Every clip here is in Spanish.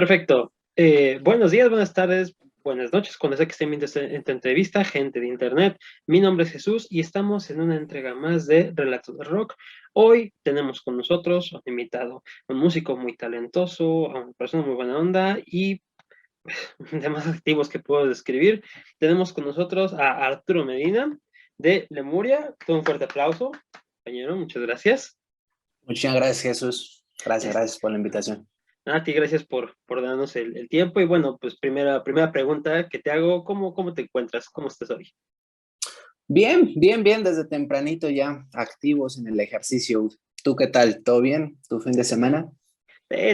Perfecto. Buenos días, buenas tardes, buenas noches, cuando sea que estén viendo esta entrevista, gente de internet. Mi nombre es Jesús y estamos en una entrega más de Relatos de Rock. Hoy tenemos con nosotros un invitado, un músico muy talentoso, a una persona muy buena onda y demás activos que puedo describir. Tenemos con nosotros a Arturo Medina de Lemuria. Un fuerte aplauso, compañero, muchas gracias. Muchas gracias, Jesús. Gracias por la invitación. A ti, gracias por darnos el tiempo. Y bueno, pues primera pregunta que te hago, ¿cómo te encuentras? ¿Cómo estás hoy? Bien, desde tempranito ya activos en el ejercicio. ¿Tú qué tal? ¿Todo bien? ¿Tu fin de semana?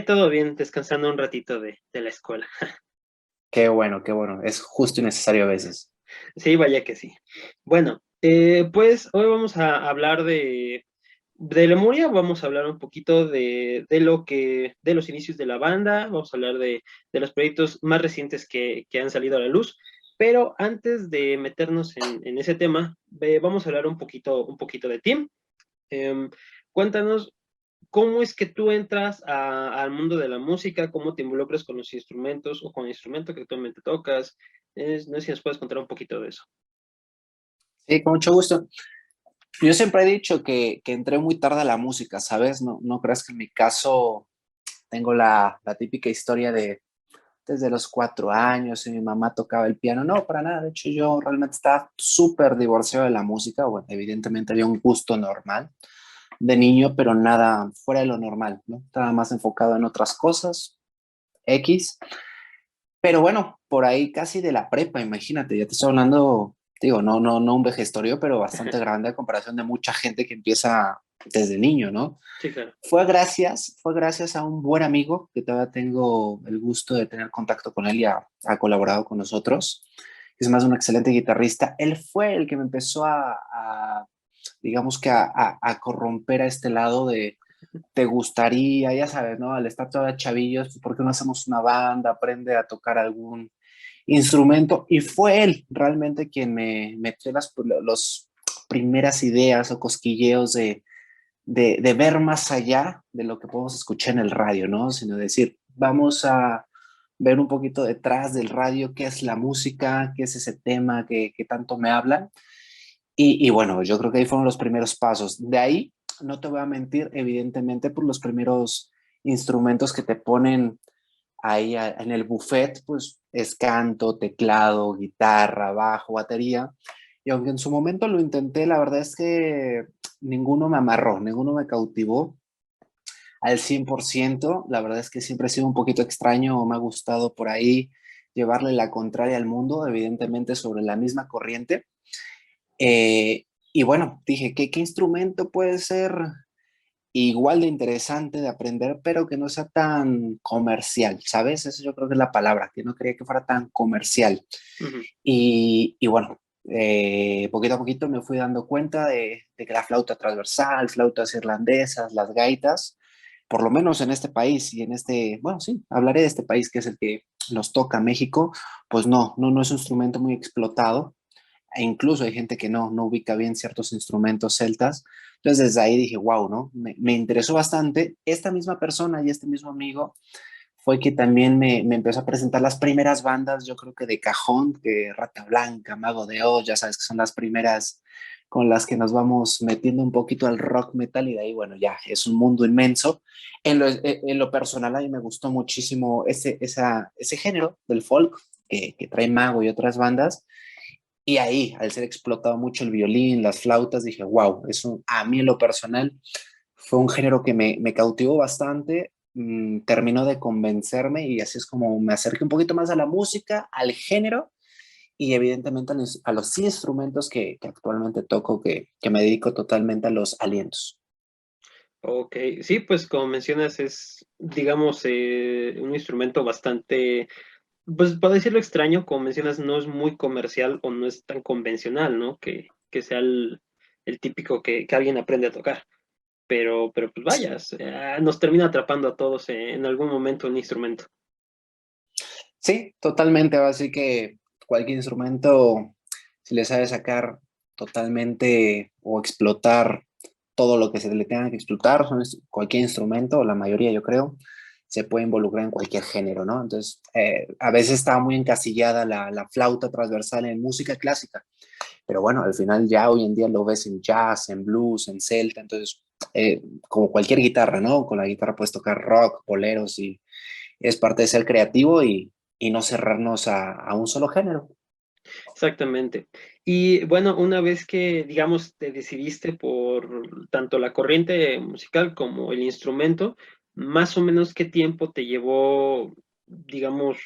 Todo bien, descansando un ratito de la escuela. Qué bueno. Es justo y necesario a veces. Sí, vaya que sí. Bueno, pues hoy vamos a hablar de Lemuria, vamos a hablar un poquito de los inicios de la banda, vamos a hablar de los proyectos más recientes que han salido a la luz, pero antes de meternos en ese tema, vamos a hablar un poquito de ti. Em, Cuéntanos, ¿cómo es que tú entras al mundo de la música? ¿Cómo te involucras con los instrumentos o con el instrumento que actualmente tocas? No sé si nos puedes contar un poquito de eso. Sí, con mucho gusto. Yo siempre he dicho que entré muy tarde a la música, ¿sabes? No creas que en mi caso tengo la típica historia de desde los 4 años y mi mamá tocaba el piano. No, para nada. De hecho, yo realmente estaba súper divorciado de la música. Bueno, evidentemente había un gusto normal de niño, pero nada fuera de lo normal, ¿no? Estaba más enfocado en otras cosas, X. Pero bueno, por ahí casi de la prepa, imagínate, ya te estoy hablando, digo, no un vejestorio, pero bastante grande a comparación de mucha gente que empieza desde niño, ¿no? Sí, claro. Fue gracias a un buen amigo que todavía tengo el gusto de tener contacto con él y ha colaborado con nosotros. Es más un excelente guitarrista. Él fue el que me empezó digamos que a corromper a este lado de te gustaría, ya sabes, ¿no? Al estar todavía chavillos, pues, ¿por qué no hacemos una banda? Aprende a tocar algún instrumento. Y fue él realmente quien me metió las primeras ideas o cosquilleos de ver más allá de lo que podemos escuchar en el radio, ¿no? Sino decir, vamos a ver un poquito detrás del radio, qué es la música, qué es ese tema que tanto me hablan. Y bueno, yo creo que ahí fueron los primeros pasos. De ahí, no te voy a mentir, evidentemente, por los primeros instrumentos que te ponen ahí en el buffet, pues es canto, teclado, guitarra, bajo, batería. Y aunque en su momento lo intenté, la verdad es que ninguno me amarró, ninguno me cautivó al 100%. La verdad es que siempre he sido un poquito extraño o me ha gustado por ahí llevarle la contraria al mundo, evidentemente sobre la misma corriente. Y bueno, dije, ¿qué instrumento puede ser igual de interesante de aprender, pero que no sea tan comercial? ¿Sabes? Eso yo creo que es la palabra, que no quería que fuera tan comercial. Ujú. Y bueno, poquito a poquito me fui dando cuenta de que la flauta transversal, flautas irlandesas, las gaitas, por lo menos en este país y en este, bueno, sí, hablaré de este país que es el que nos toca, México, pues no es un instrumento muy explotado e incluso hay gente que no ubica bien ciertos instrumentos celtas. Entonces desde ahí dije, wow, ¿no? Me interesó bastante. Esta misma persona y este mismo amigo fue que también me empezó a presentar las primeras bandas, yo creo que de cajón, que Rata Blanca, Mago de Oz, ya sabes que son las primeras con las que nos vamos metiendo un poquito al rock metal y de ahí, bueno, ya es un mundo inmenso. En lo personal, a mí me gustó muchísimo ese género del folk que trae Mago y otras bandas. Y ahí, al ser explotado mucho el violín, las flautas, dije, wow, eso a mí en lo personal fue un género que me cautivó bastante, terminó de convencerme y así es como me acerqué un poquito más a la música, al género y evidentemente a los instrumentos que actualmente toco, que me dedico totalmente a los alientos. Ok, sí, pues como mencionas, es, digamos, un instrumento bastante, pues para decirlo extraño, como mencionas, no es muy comercial o no es tan convencional, ¿no? Que sea el típico que alguien aprende a tocar. Pero pues vaya, nos termina atrapando a todos en algún momento un instrumento. Sí, totalmente, así que cualquier instrumento, si le sabe sacar totalmente o explotar todo lo que se le tenga que explotar, cualquier instrumento, o la mayoría yo creo, se puede involucrar en cualquier género, ¿no? Entonces, a veces estaba muy encasillada la flauta transversal en música clásica, pero bueno, al final ya hoy en día lo ves en jazz, en blues, en celta, entonces, como cualquier guitarra, ¿no? Con la guitarra puedes tocar rock, boleros y es parte de ser creativo y no cerrarnos a un solo género. Exactamente. Y bueno, una vez que, digamos, te decidiste por tanto la corriente musical como el instrumento, más o menos qué tiempo te llevó, digamos,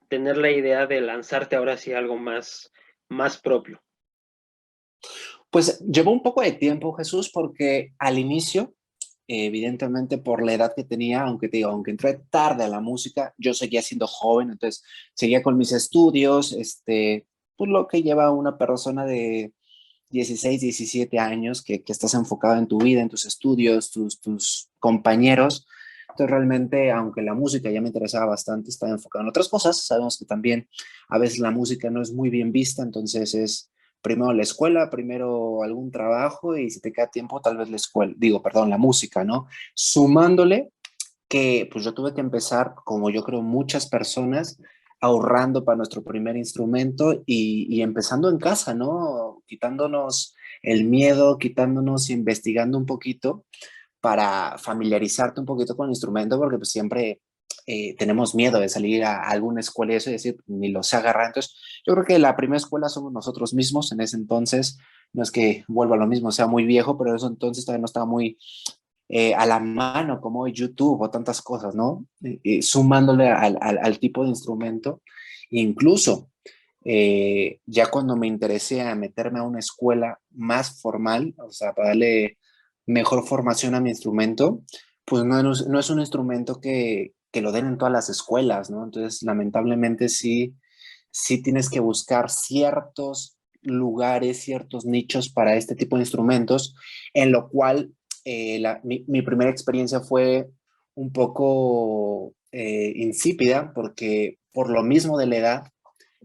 tener la idea de lanzarte ahora sí a algo más propio. Pues llevó un poco de tiempo, Jesús, porque al inicio, evidentemente por la edad que tenía, aunque te digo, aunque entré tarde a la música, yo seguía siendo joven, entonces seguía con mis estudios, pues lo que lleva una persona de 16, 17 años, que estás enfocado en tu vida, en tus estudios, tus compañeros. Entonces realmente, aunque la música ya me interesaba bastante, estaba enfocado en otras cosas. Sabemos que también a veces la música no es muy bien vista, entonces es primero la escuela, primero algún trabajo y si te queda tiempo, tal vez la escuela, digo, perdón, la música, ¿no? Sumándole que pues yo tuve que empezar, como yo creo muchas personas, ahorrando para nuestro primer instrumento y empezando en casa, ¿no? Quitándonos el miedo, quitándonos, investigando un poquito para familiarizarte un poquito con el instrumento, porque pues siempre tenemos miedo de salir a alguna escuela y eso y decir, ni lo sé agarrar. Entonces, yo creo que la primera escuela somos nosotros mismos en ese entonces. No es que vuelva a lo mismo, sea muy viejo, pero eso entonces todavía no estaba muy a la mano como YouTube o tantas cosas, ¿no? Sumándole al tipo de instrumento. Incluso ya cuando me interesé a meterme a una escuela más formal, o sea, para darle mejor formación a mi instrumento, pues no es un instrumento que lo den en todas las escuelas, ¿no? Entonces, lamentablemente sí tienes que buscar ciertos lugares, ciertos nichos para este tipo de instrumentos, en lo cual mi primera experiencia fue un poco insípida, porque por lo mismo de la edad,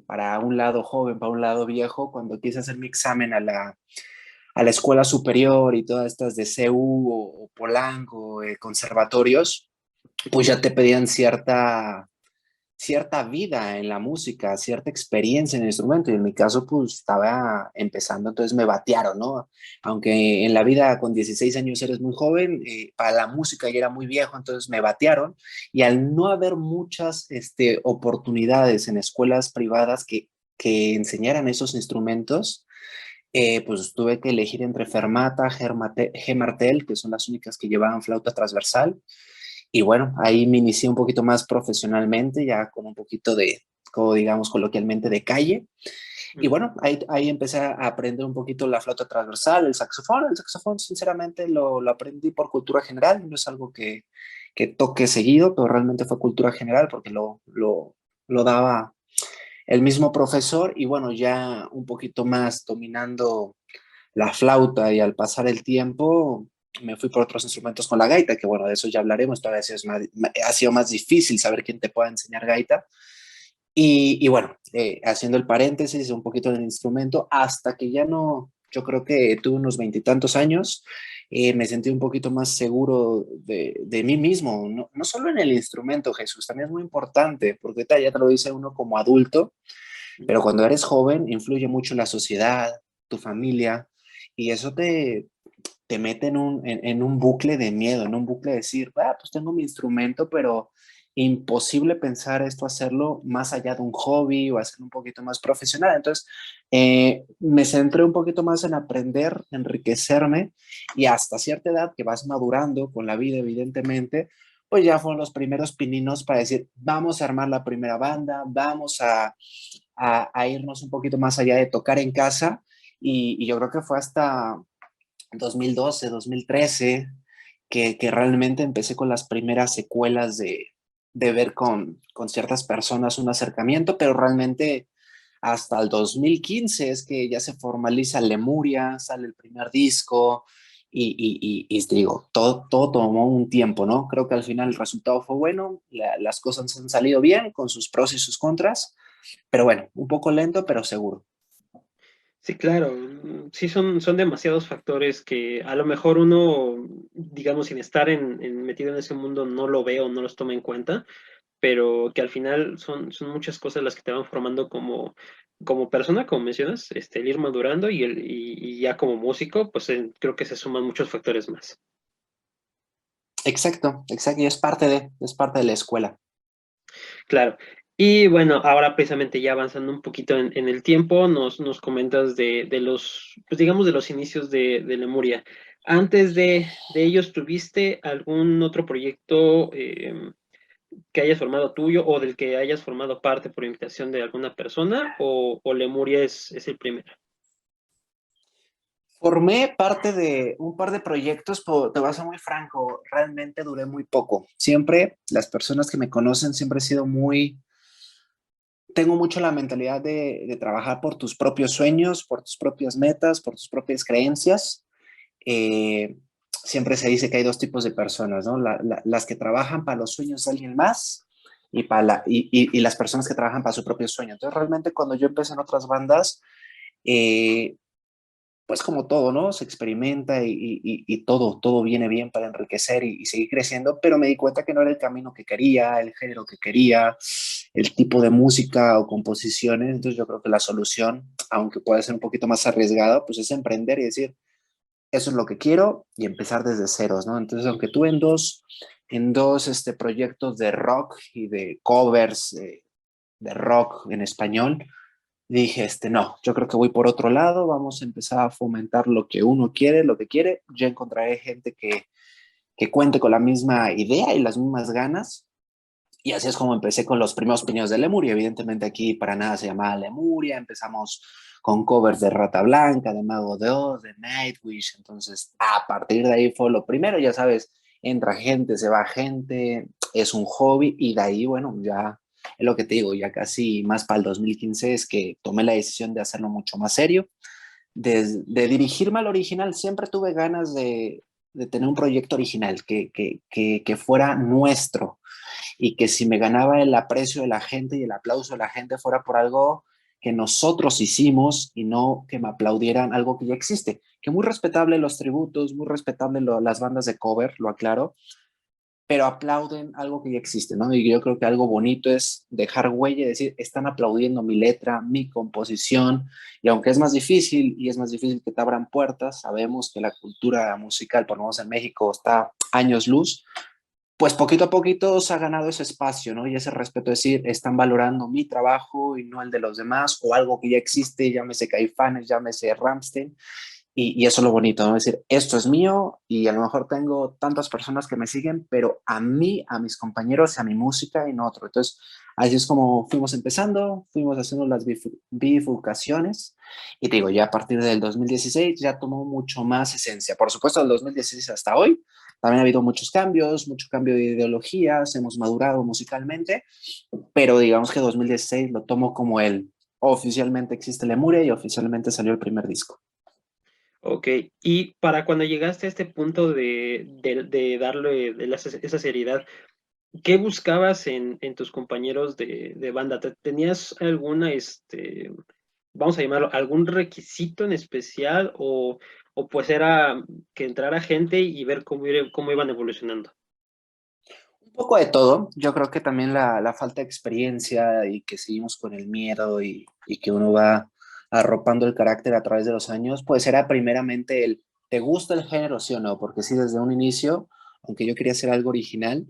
para un lado joven, para un lado viejo, cuando quise hacer mi examen a la escuela superior y todas estas de CU o Polanco, conservatorios, pues ya te pedían cierta vida en la música, cierta experiencia en el instrumento. Y en mi caso, pues estaba empezando, entonces me batearon, ¿no? Aunque en la vida con 16 años eres muy joven, para la música ya era muy viejo, entonces me batearon. Y al no haber muchas oportunidades en escuelas privadas que enseñaran esos instrumentos, pues tuve que elegir entre Fermata, G. Martel, que son las únicas que llevaban flauta transversal, y bueno, ahí me inicié un poquito más profesionalmente, ya con un poquito de, como digamos coloquialmente, de calle. Y Ujú. bueno, ahí empecé a aprender un poquito la flauta transversal, el saxofón. El saxofón, sinceramente, lo aprendí por cultura general, no es algo que toque seguido, pero realmente fue cultura general porque lo daba el mismo profesor y bueno, ya un poquito más dominando la flauta y al pasar el tiempo me fui por otros instrumentos con la gaita, que bueno, de eso ya hablaremos, todavía ha sido más difícil saber quién te pueda enseñar gaita. Y bueno, haciendo el paréntesis un poquito del instrumento, hasta que ya no, yo creo que tuve unos veintitantos años, me sentí un poquito más seguro de mí mismo, no solo en el instrumento, Jesús, también es muy importante, porque ahorita ya te lo dice uno como adulto, pero cuando eres joven influye mucho la sociedad, tu familia, y eso te mete en un bucle de miedo, en un bucle de decir, ah, pues tengo mi instrumento, pero imposible pensar esto, hacerlo más allá de un hobby o hacerlo un poquito más profesional. Entonces, me centré un poquito más en aprender, enriquecerme y hasta cierta edad que vas madurando con la vida, evidentemente, pues ya fueron los primeros pininos para decir, vamos a armar la primera banda, vamos a irnos un poquito más allá de tocar en casa. Y yo creo que fue hasta 2012, 2013, que realmente empecé con las primeras secuelas de ver con ciertas personas un acercamiento, pero realmente hasta el 2015 es que ya se formaliza Lemuria, sale el primer disco y te digo, todo tomó un tiempo, ¿no? Creo que al final el resultado fue bueno, las cosas han salido bien con sus pros y sus contras, pero bueno, un poco lento, pero seguro. Sí, claro, sí son demasiados factores que a lo mejor uno, digamos, sin estar metido en ese mundo, no lo ve o no los toma en cuenta, pero que al final son muchas cosas las que te van formando como persona, como mencionas, el ir madurando y ya como músico, pues creo que se suman muchos factores más. Exacto, exacto, y es parte de la escuela. Claro. Y bueno, ahora precisamente ya avanzando un poquito en el tiempo, nos comentas de los, pues digamos, de los inicios de Lemuria. Antes de ellos, ¿tuviste algún otro proyecto que hayas formado tuyo o del que hayas formado parte por invitación de alguna persona o Lemuria es el primero? Formé parte de un par de proyectos, pero te voy a ser muy franco, realmente duré muy poco. Siempre, las personas que me conocen, siempre he sido muy, tengo mucho la mentalidad de trabajar por tus propios sueños, por tus propias metas, por tus propias creencias. Eh, Siempre se dice que hay dos tipos de personas, ¿no? Las que trabajan para los sueños de alguien más y las personas que trabajan para su propio sueño. Entonces, realmente cuando yo empecé en otras bandas, eh, pues como todo, ¿no? Se experimenta y todo viene bien para enriquecer y seguir creciendo, pero me di cuenta que no era el camino que quería, el género que quería, el tipo de música o composiciones. Entonces yo creo que la solución, aunque pueda ser un poquito más arriesgada, pues es emprender y decir, eso es lo que quiero y empezar desde ceros, ¿no? Entonces, aunque tuve en dos proyectos de rock y de covers de rock en español, dije, no, yo creo que voy por otro lado, vamos a empezar a fomentar lo que uno quiere, lo que quiere, ya encontraré gente que cuente con la misma idea y las mismas ganas, y así es como empecé con los primeros pininos de Lemuria. Evidentemente aquí para nada se llamaba Lemuria, empezamos con covers de Rata Blanca, de Mago de Oz, de Nightwish, entonces a partir de ahí fue lo primero, ya sabes, entra gente, se va gente, es un hobby y de ahí, bueno, ya es lo que te digo, ya casi más para el 2015 es que tomé la decisión de hacerlo mucho más serio, de dirigirme al original. Siempre tuve ganas de tener un proyecto original que fuera nuestro y que si me ganaba el aprecio de la gente y el aplauso de la gente fuera por algo que nosotros hicimos y no que me aplaudieran algo que ya existe. Que muy respetable los tributos, muy respetable las bandas de cover, lo aclaro, pero aplauden algo que ya existe, ¿no? Y yo creo que algo bonito es dejar huella y decir, están aplaudiendo mi letra, mi composición, y aunque es más difícil y es más difícil que te abran puertas, sabemos que la cultura musical, por lo menos en México, está años luz, pues poquito a poquito se ha ganado ese espacio, ¿no? Y ese respeto, es decir, están valorando mi trabajo y no el de los demás, o algo que ya existe, llámese Caifanes, llámese Rammstein, y eso es lo bonito, ¿no? Es decir, esto es mío y a lo mejor tengo tantas personas que me siguen, pero a mí, a mis compañeros, a mi música y no otro. Entonces, así es como fuimos empezando, fuimos haciendo las bifurcaciones y te digo, ya a partir del 2016 ya tomó mucho más esencia. Por supuesto, del 2016 hasta hoy también ha habido muchos cambios, mucho cambio de ideologías, hemos madurado musicalmente, pero digamos que 2016 lo tomo como el oficialmente existe Lemuria y oficialmente salió el primer disco. Ok, y para cuando llegaste a este punto de darle esa seriedad, ¿qué buscabas en tus compañeros de banda? ¿Tenías alguna, vamos a llamarlo, algún requisito en especial o pues era que entrara gente y ver cómo iban evolucionando? Un poco de todo. Yo creo que también la falta de experiencia y que seguimos con el miedo y que uno va arropando el carácter a través de los años, pues era primeramente ¿te gusta el género, sí o no? Porque sí, desde un inicio, aunque yo quería hacer algo original,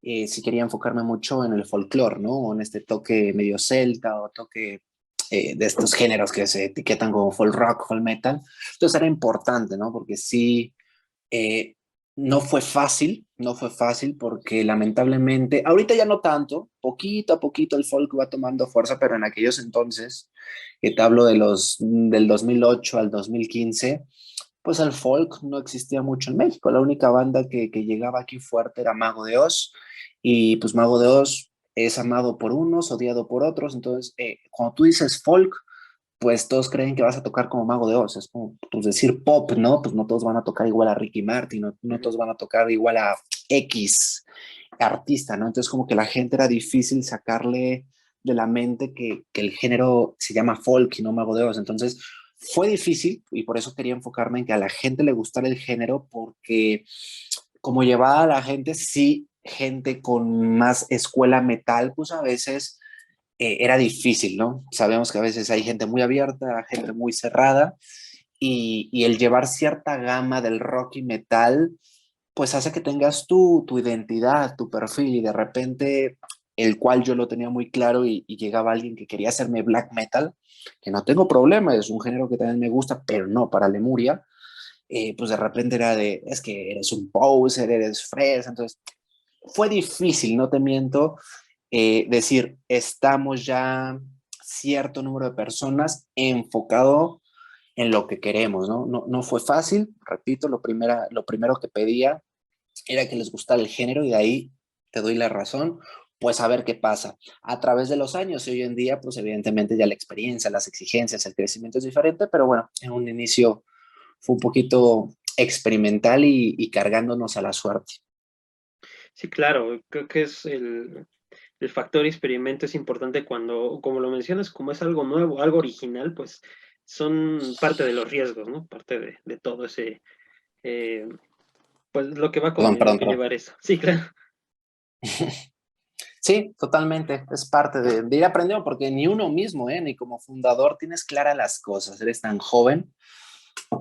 sí quería enfocarme mucho en el folclore, ¿no? O en este toque medio celta o toque de estos géneros que se etiquetan como folk rock, folk metal. Entonces era importante, ¿no? Porque sí, eh, no fue fácil porque lamentablemente, ahorita ya no tanto, poquito a poquito el folk va tomando fuerza, pero en aquellos entonces, que te hablo del 2008 al 2015, pues el folk no existía mucho en México. La única banda que llegaba aquí fuerte era Mago de Oz, y pues Mago de Oz es amado por unos, odiado por otros. Entonces, cuando tú dices folk, pues todos creen que vas a tocar como Mago de Oz. Es como, pues decir pop, ¿no? Pues no todos van a tocar igual a Ricky Martin, no Ujú. todos van a tocar igual a X artista, ¿no? Entonces como que la gente era difícil sacarle de la mente que el género se llama folk y no Mago de Oz. Entonces Fue difícil y por eso quería enfocarme en que a la gente le gustara el género, porque como llevaba a la gente, sí, gente con más escuela metal, pues a veces era difícil, ¿no? Sabemos que a veces hay gente muy abierta, gente muy cerrada, y el llevar cierta gama del rock y metal, pues hace que tengas tu identidad, tu perfil, y de repente, el cual yo lo tenía muy claro, y llegaba alguien que quería hacerme black metal, que no tengo problema, es un género que también me gusta, pero no para Lemuria, pues de repente era de, es que eres un poser, eres fresa, entonces fue difícil, no te miento, decir, estamos ya cierto número de personas enfocado en lo que queremos, ¿no? No fue fácil, repito, lo primero que pedía era que les gustara el género, y de ahí te doy la razón, pues a ver qué pasa. A través de los años y hoy en día, pues evidentemente ya la experiencia, las exigencias, el crecimiento es diferente, pero bueno, en un inicio fue un poquito experimental y cargándonos a la suerte. Sí, claro, creo que es el factor experimento es importante cuando, como lo mencionas, como es algo nuevo, algo original, pues son parte de los riesgos, ¿no? Parte de todo ese, eh, pues lo que va Perdón, a perdón, perdón. llevar eso. Sí, claro. Sí, totalmente. Es parte de ir aprendiendo, porque ni uno mismo, ni como fundador tienes claras las cosas. Eres tan joven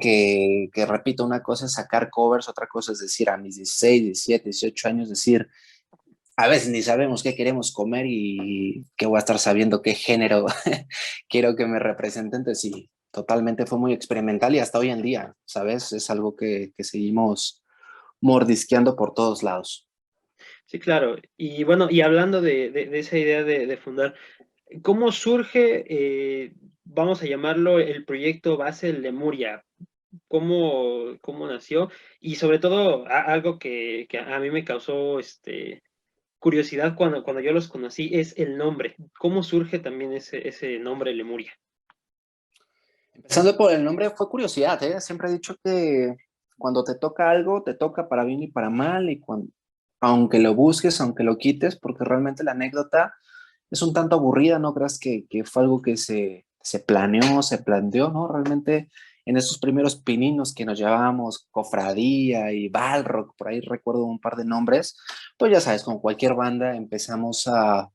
que, repito, una cosa es sacar covers, otra cosa es decir a mis 16, 17, 18 años, decir, a veces ni sabemos qué queremos comer y que voy a estar sabiendo qué género quiero que me represente. Entonces, sí, totalmente fue muy experimental y hasta hoy en día, ¿sabes? Es algo que seguimos mordisqueando por todos lados. Sí, claro. Y bueno, y hablando de esa idea de fundar, ¿cómo surge, vamos a llamarlo, el proyecto base Lemuria? ¿Cómo nació? Y sobre todo, algo que a mí me causó curiosidad cuando yo los conocí es el nombre. ¿Cómo surge también ese nombre Lemuria? Empezando por el nombre, fue curiosidad, ¿eh? Siempre he dicho que cuando te toca algo, te toca para bien y para mal, y aunque lo busques, aunque lo quites, porque realmente la anécdota es un tanto aburrida, no creas que fue algo que se planeó, se planteó, ¿no? Realmente en esos primeros pininos que nos llamábamos Cofradía y Balrock, por ahí recuerdo un par de nombres, pues ya sabes, con cualquier banda empezamos a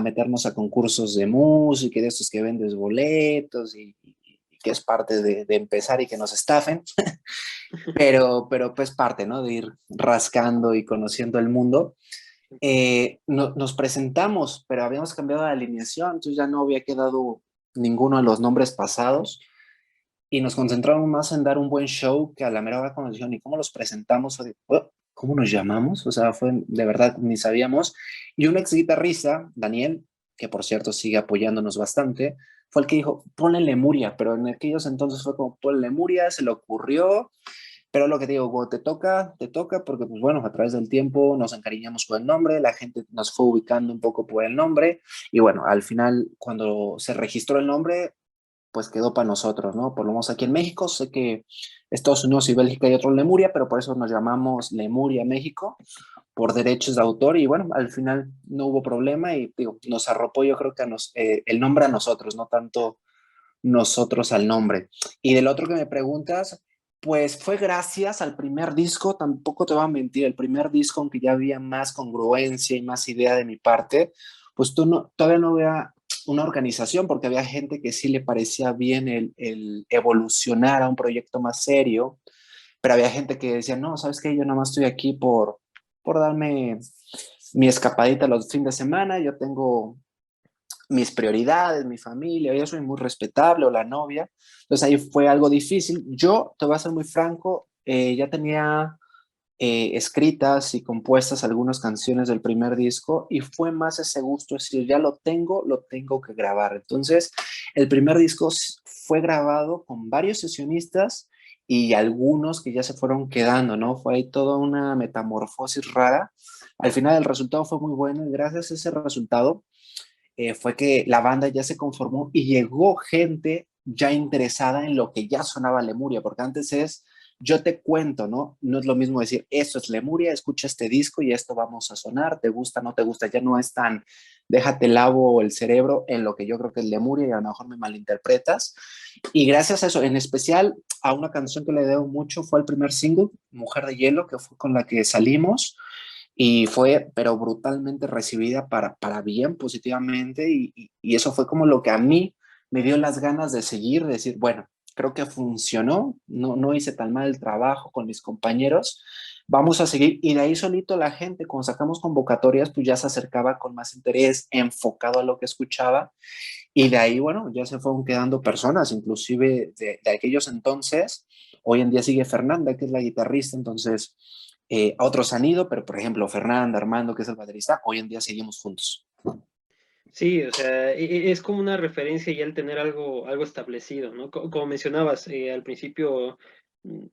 meternos a concursos de música y de estos que vendes boletos, y que es parte de empezar y que nos estafen, pero pues parte, ¿no? De ir rascando y conociendo el mundo. Nos presentamos, pero habíamos cambiado de alineación, entonces ya no había quedado ninguno de los nombres pasados, y nos concentramos más en dar un buen show, que a la mera hora cuando nos dijeron, ¿y cómo los presentamos? Fue de, "Oh, ¿cómo nos llamamos?". O sea, fue de verdad, ni sabíamos. Y un ex guitarrista, Daniel, que por cierto sigue apoyándonos bastante, fue el que dijo, ponle Lemuria, pero en aquellos entonces fue como, ponle Lemuria, se le ocurrió, pero lo que te digo, cuando te toca, porque pues bueno, a través del tiempo nos encariñamos con el nombre, la gente nos fue ubicando un poco por el nombre, y bueno, al final cuando se registró el nombre, pues quedó para nosotros, ¿no? Por lo menos aquí en México, sé que Estados Unidos y Bélgica hay otro Lemuria, pero por eso nos llamamos Lemuria México, por derechos de autor, y bueno, al final no hubo problema, y digo, nos arropó yo creo que el nombre a nosotros, no tanto nosotros al nombre. Y del otro que me preguntas, pues fue gracias al primer disco, tampoco te voy a mentir, el primer disco, aunque ya había más congruencia y más idea de mi parte, pues todavía no había una organización, porque había gente que sí le parecía bien el evolucionar a un proyecto más serio, pero había gente que decía, no, ¿sabes qué? Yo nomás estoy aquí por darme mi escapadita los fines de semana, yo tengo mis prioridades, mi familia, yo soy muy respetable, o la novia. Entonces ahí fue algo difícil. Yo, te voy a ser muy franco, ya tenía escritas y compuestas algunas canciones del primer disco, y fue más ese gusto, es decir, ya lo tengo que grabar. Entonces, el primer disco fue grabado con varios sesionistas y algunos que ya se fueron quedando, ¿no? Fue ahí toda una metamorfosis rara. Al final el resultado fue muy bueno, y gracias a ese resultado fue que la banda ya se conformó y llegó gente ya interesada en lo que ya sonaba Lemuria, porque antes es yo te cuento, ¿no? No es lo mismo decir, esto es Lemuria, escucha este disco y esto vamos a sonar, te gusta, no te gusta, ya no es tan, déjate lavo el cerebro en lo que yo creo que es Lemuria y a lo mejor me malinterpretas. Y gracias a eso, en especial a una canción que le debo mucho, fue el primer single, Mujer de Hielo, que fue con la que salimos y fue, pero brutalmente recibida para bien, positivamente, y eso fue como lo que a mí me dio las ganas de seguir, de decir, bueno, creo que funcionó, no hice tan mal el trabajo con mis compañeros, vamos a seguir, y de ahí solito la gente, cuando sacamos convocatorias, pues ya se acercaba con más interés, enfocado a lo que escuchaba, y de ahí, bueno, ya se fueron quedando personas, inclusive de aquellos entonces. Hoy en día sigue Fernanda, que es la guitarrista, entonces otros han ido, pero por ejemplo, Fernanda, Armando, que es el baterista, hoy en día seguimos juntos. Sí, o sea, es como una referencia y el tener algo establecido, ¿no? Como mencionabas al principio,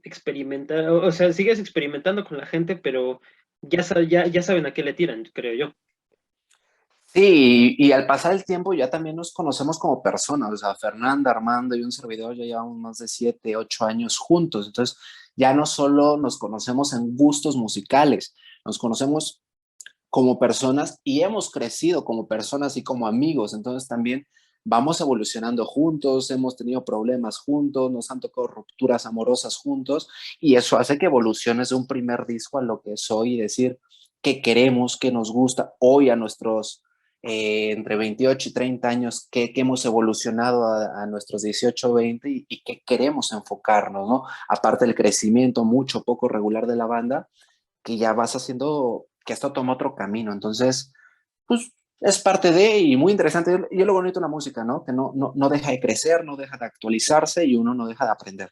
experimentar, o sea, sigues experimentando con la gente, pero ya saben a qué le tiran, creo yo. Sí, y al pasar el tiempo ya también nos conocemos como personas, o sea, Fernanda, Armando y un servidor ya llevamos más de 7, 8 años juntos, entonces ya no solo nos conocemos en gustos musicales, nos conocemos como personas y hemos crecido como personas y como amigos, entonces también vamos evolucionando juntos, hemos tenido problemas juntos, nos han tocado rupturas amorosas juntos y eso hace que evoluciones de un primer disco a lo que soy y decir qué queremos, qué nos gusta hoy a nuestros entre 28 y 30 años, qué hemos evolucionado a nuestros 18 20 y qué queremos enfocarnos, ¿no? Aparte del crecimiento mucho poco regular de la banda, que ya vas haciendo que esto toma otro camino. Entonces, pues es parte de y muy interesante. Y es lo bonito de la música, ¿no? Que no deja de crecer, no deja de actualizarse y uno no deja de aprender.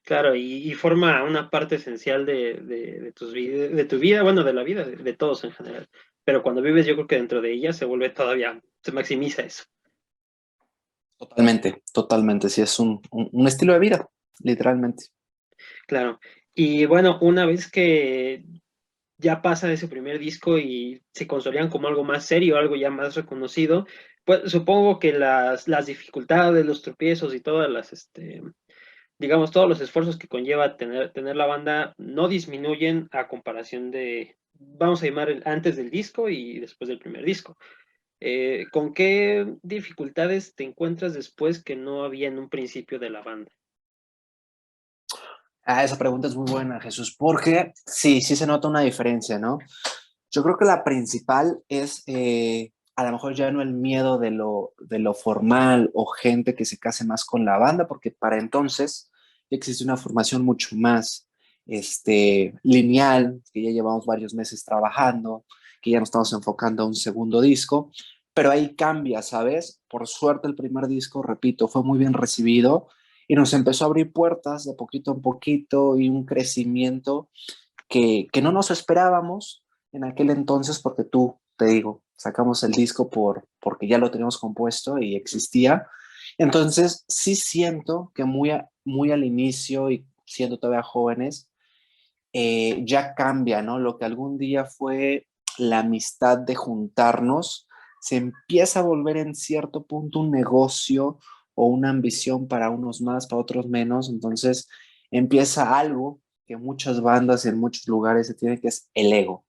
Claro, y forma una parte esencial de tu vida, bueno, de la vida de todos en general. Pero cuando vives, yo creo que dentro de ella se vuelve todavía, se maximiza eso. Totalmente, totalmente. Sí, es un estilo de vida, literalmente. Claro. Y bueno, una vez que ya pasa ese primer disco y se consolidan como algo más serio, algo ya más reconocido, pues supongo que las dificultades, los tropiezos y todas digamos, todos los esfuerzos que conlleva tener la banda no disminuyen a comparación de, vamos a llamar, antes del disco y después del primer disco. ¿Con qué dificultades te encuentras después que no había en un principio de la banda? Ah, esa pregunta es muy buena, Jesús, porque sí se nota una diferencia, ¿no? Yo creo que la principal es a lo mejor ya no el miedo de lo formal o gente que se case más con la banda, porque para entonces existe una formación mucho más lineal, que ya llevamos varios meses trabajando, que ya nos estamos enfocando a un segundo disco, pero ahí cambia, ¿sabes? Por suerte el primer disco, repito, fue muy bien recibido y nos empezó a abrir puertas de poquito en poquito y un crecimiento que no nos esperábamos en aquel entonces, porque tú, te digo, sacamos el disco porque ya lo teníamos compuesto y existía. Entonces, sí siento que muy al inicio y siendo todavía jóvenes, ya cambia, ¿no? Lo que algún día fue la amistad de juntarnos, se empieza a volver en cierto punto un negocio o una ambición para unos más, para otros menos. Entonces empieza algo que muchas bandas en muchos lugares se tiene, que es el ego.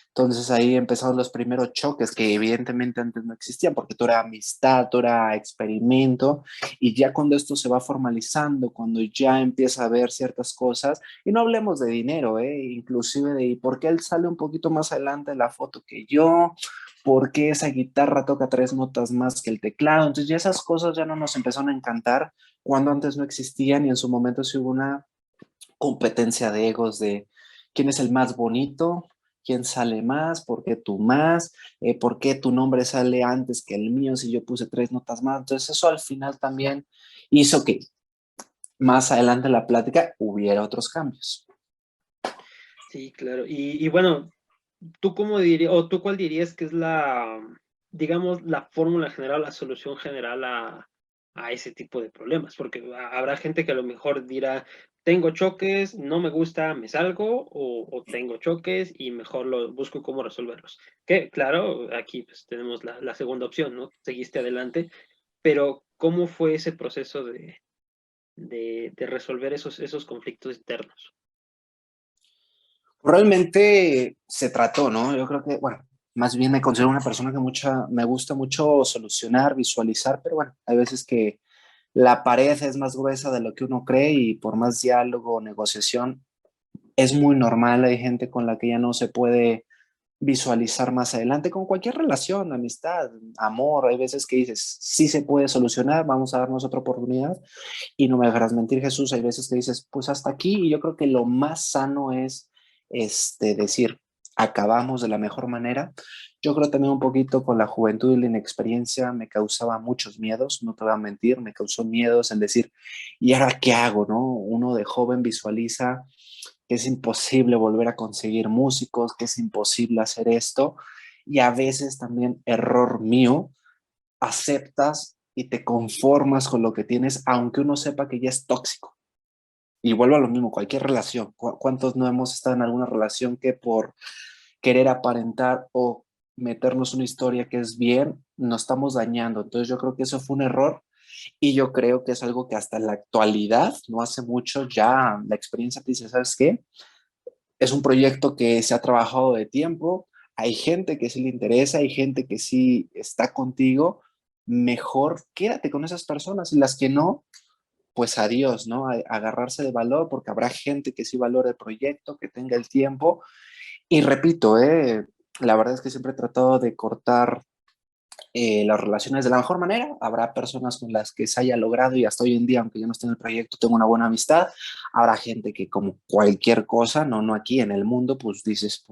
Entonces ahí empezaron los primeros choques que evidentemente antes no existían porque todo era amistad, todo era experimento y ya cuando esto se va formalizando, cuando ya empieza a haber ciertas cosas, y no hablemos de dinero, inclusive de por qué él sale un poquito más adelante de la foto que yo, por qué esa guitarra toca 3 notas más que el teclado, entonces ya esas cosas ya no nos empezaron a encantar cuando antes no existían y en su momento sí hubo una competencia de egos de quién es el más bonito, quién sale más, por qué tú más, por qué tu nombre sale antes que el mío si yo puse 3 notas más. Entonces eso al final también hizo que más adelante en la plática hubiera otros cambios. Sí, claro. Y bueno, ¿tú cómo dirías, o tú cuál dirías que es digamos, la fórmula general, la solución general a ese tipo de problemas? Porque habrá gente que a lo mejor dirá, tengo choques, no me gusta, me salgo, o tengo choques y mejor busco cómo resolverlos. Que claro, aquí pues tenemos la segunda opción, ¿no? Seguiste adelante, pero ¿cómo fue ese proceso de resolver esos conflictos internos. Realmente se trató, ¿no? Yo creo que, bueno, más bien me considero una persona que me gusta mucho solucionar, visualizar, pero bueno, hay veces que la pared es más gruesa de lo que uno cree y por más diálogo o negociación es muy normal. Hay gente con la que ya no se puede visualizar más adelante, con cualquier relación, amistad, amor. Hay veces que dices, sí se puede solucionar, vamos a darnos otra oportunidad. Y no me dejarás mentir, Jesús, hay veces que dices, pues hasta aquí. Y yo creo que lo más sano es decir, acabamos de la mejor manera. Yo creo también un poquito con la juventud y la inexperiencia me causaba muchos miedos, no te voy a mentir, me causó miedos en decir, ¿y ahora qué hago? ¿No? Uno de joven visualiza que es imposible volver a conseguir músicos, que es imposible hacer esto. Y a veces también, error mío, aceptas y te conformas con lo que tienes, aunque uno sepa que ya es tóxico. Y vuelvo a lo mismo, cualquier relación. ¿Cuántos no hemos estado en alguna relación que por querer aparentar o meternos una historia que es bien, nos estamos dañando? Entonces yo creo que eso fue un error y yo creo que es algo que hasta en la actualidad, no hace mucho, ya la experiencia te dice, ¿sabes qué? Es un proyecto que se ha trabajado de tiempo, hay gente que sí le interesa, hay gente que sí está contigo, mejor quédate con esas personas y las que no, pues adiós, ¿no? Agarrarse de valor porque habrá gente que sí valore el proyecto, que tenga el tiempo. Y repito, la verdad es que siempre he tratado de cortar las relaciones de la mejor manera. Habrá personas con las que se haya logrado y hasta hoy en día, aunque yo no esté en el proyecto, tengo una buena amistad. Habrá gente que como cualquier cosa, no aquí en el mundo, pues dices,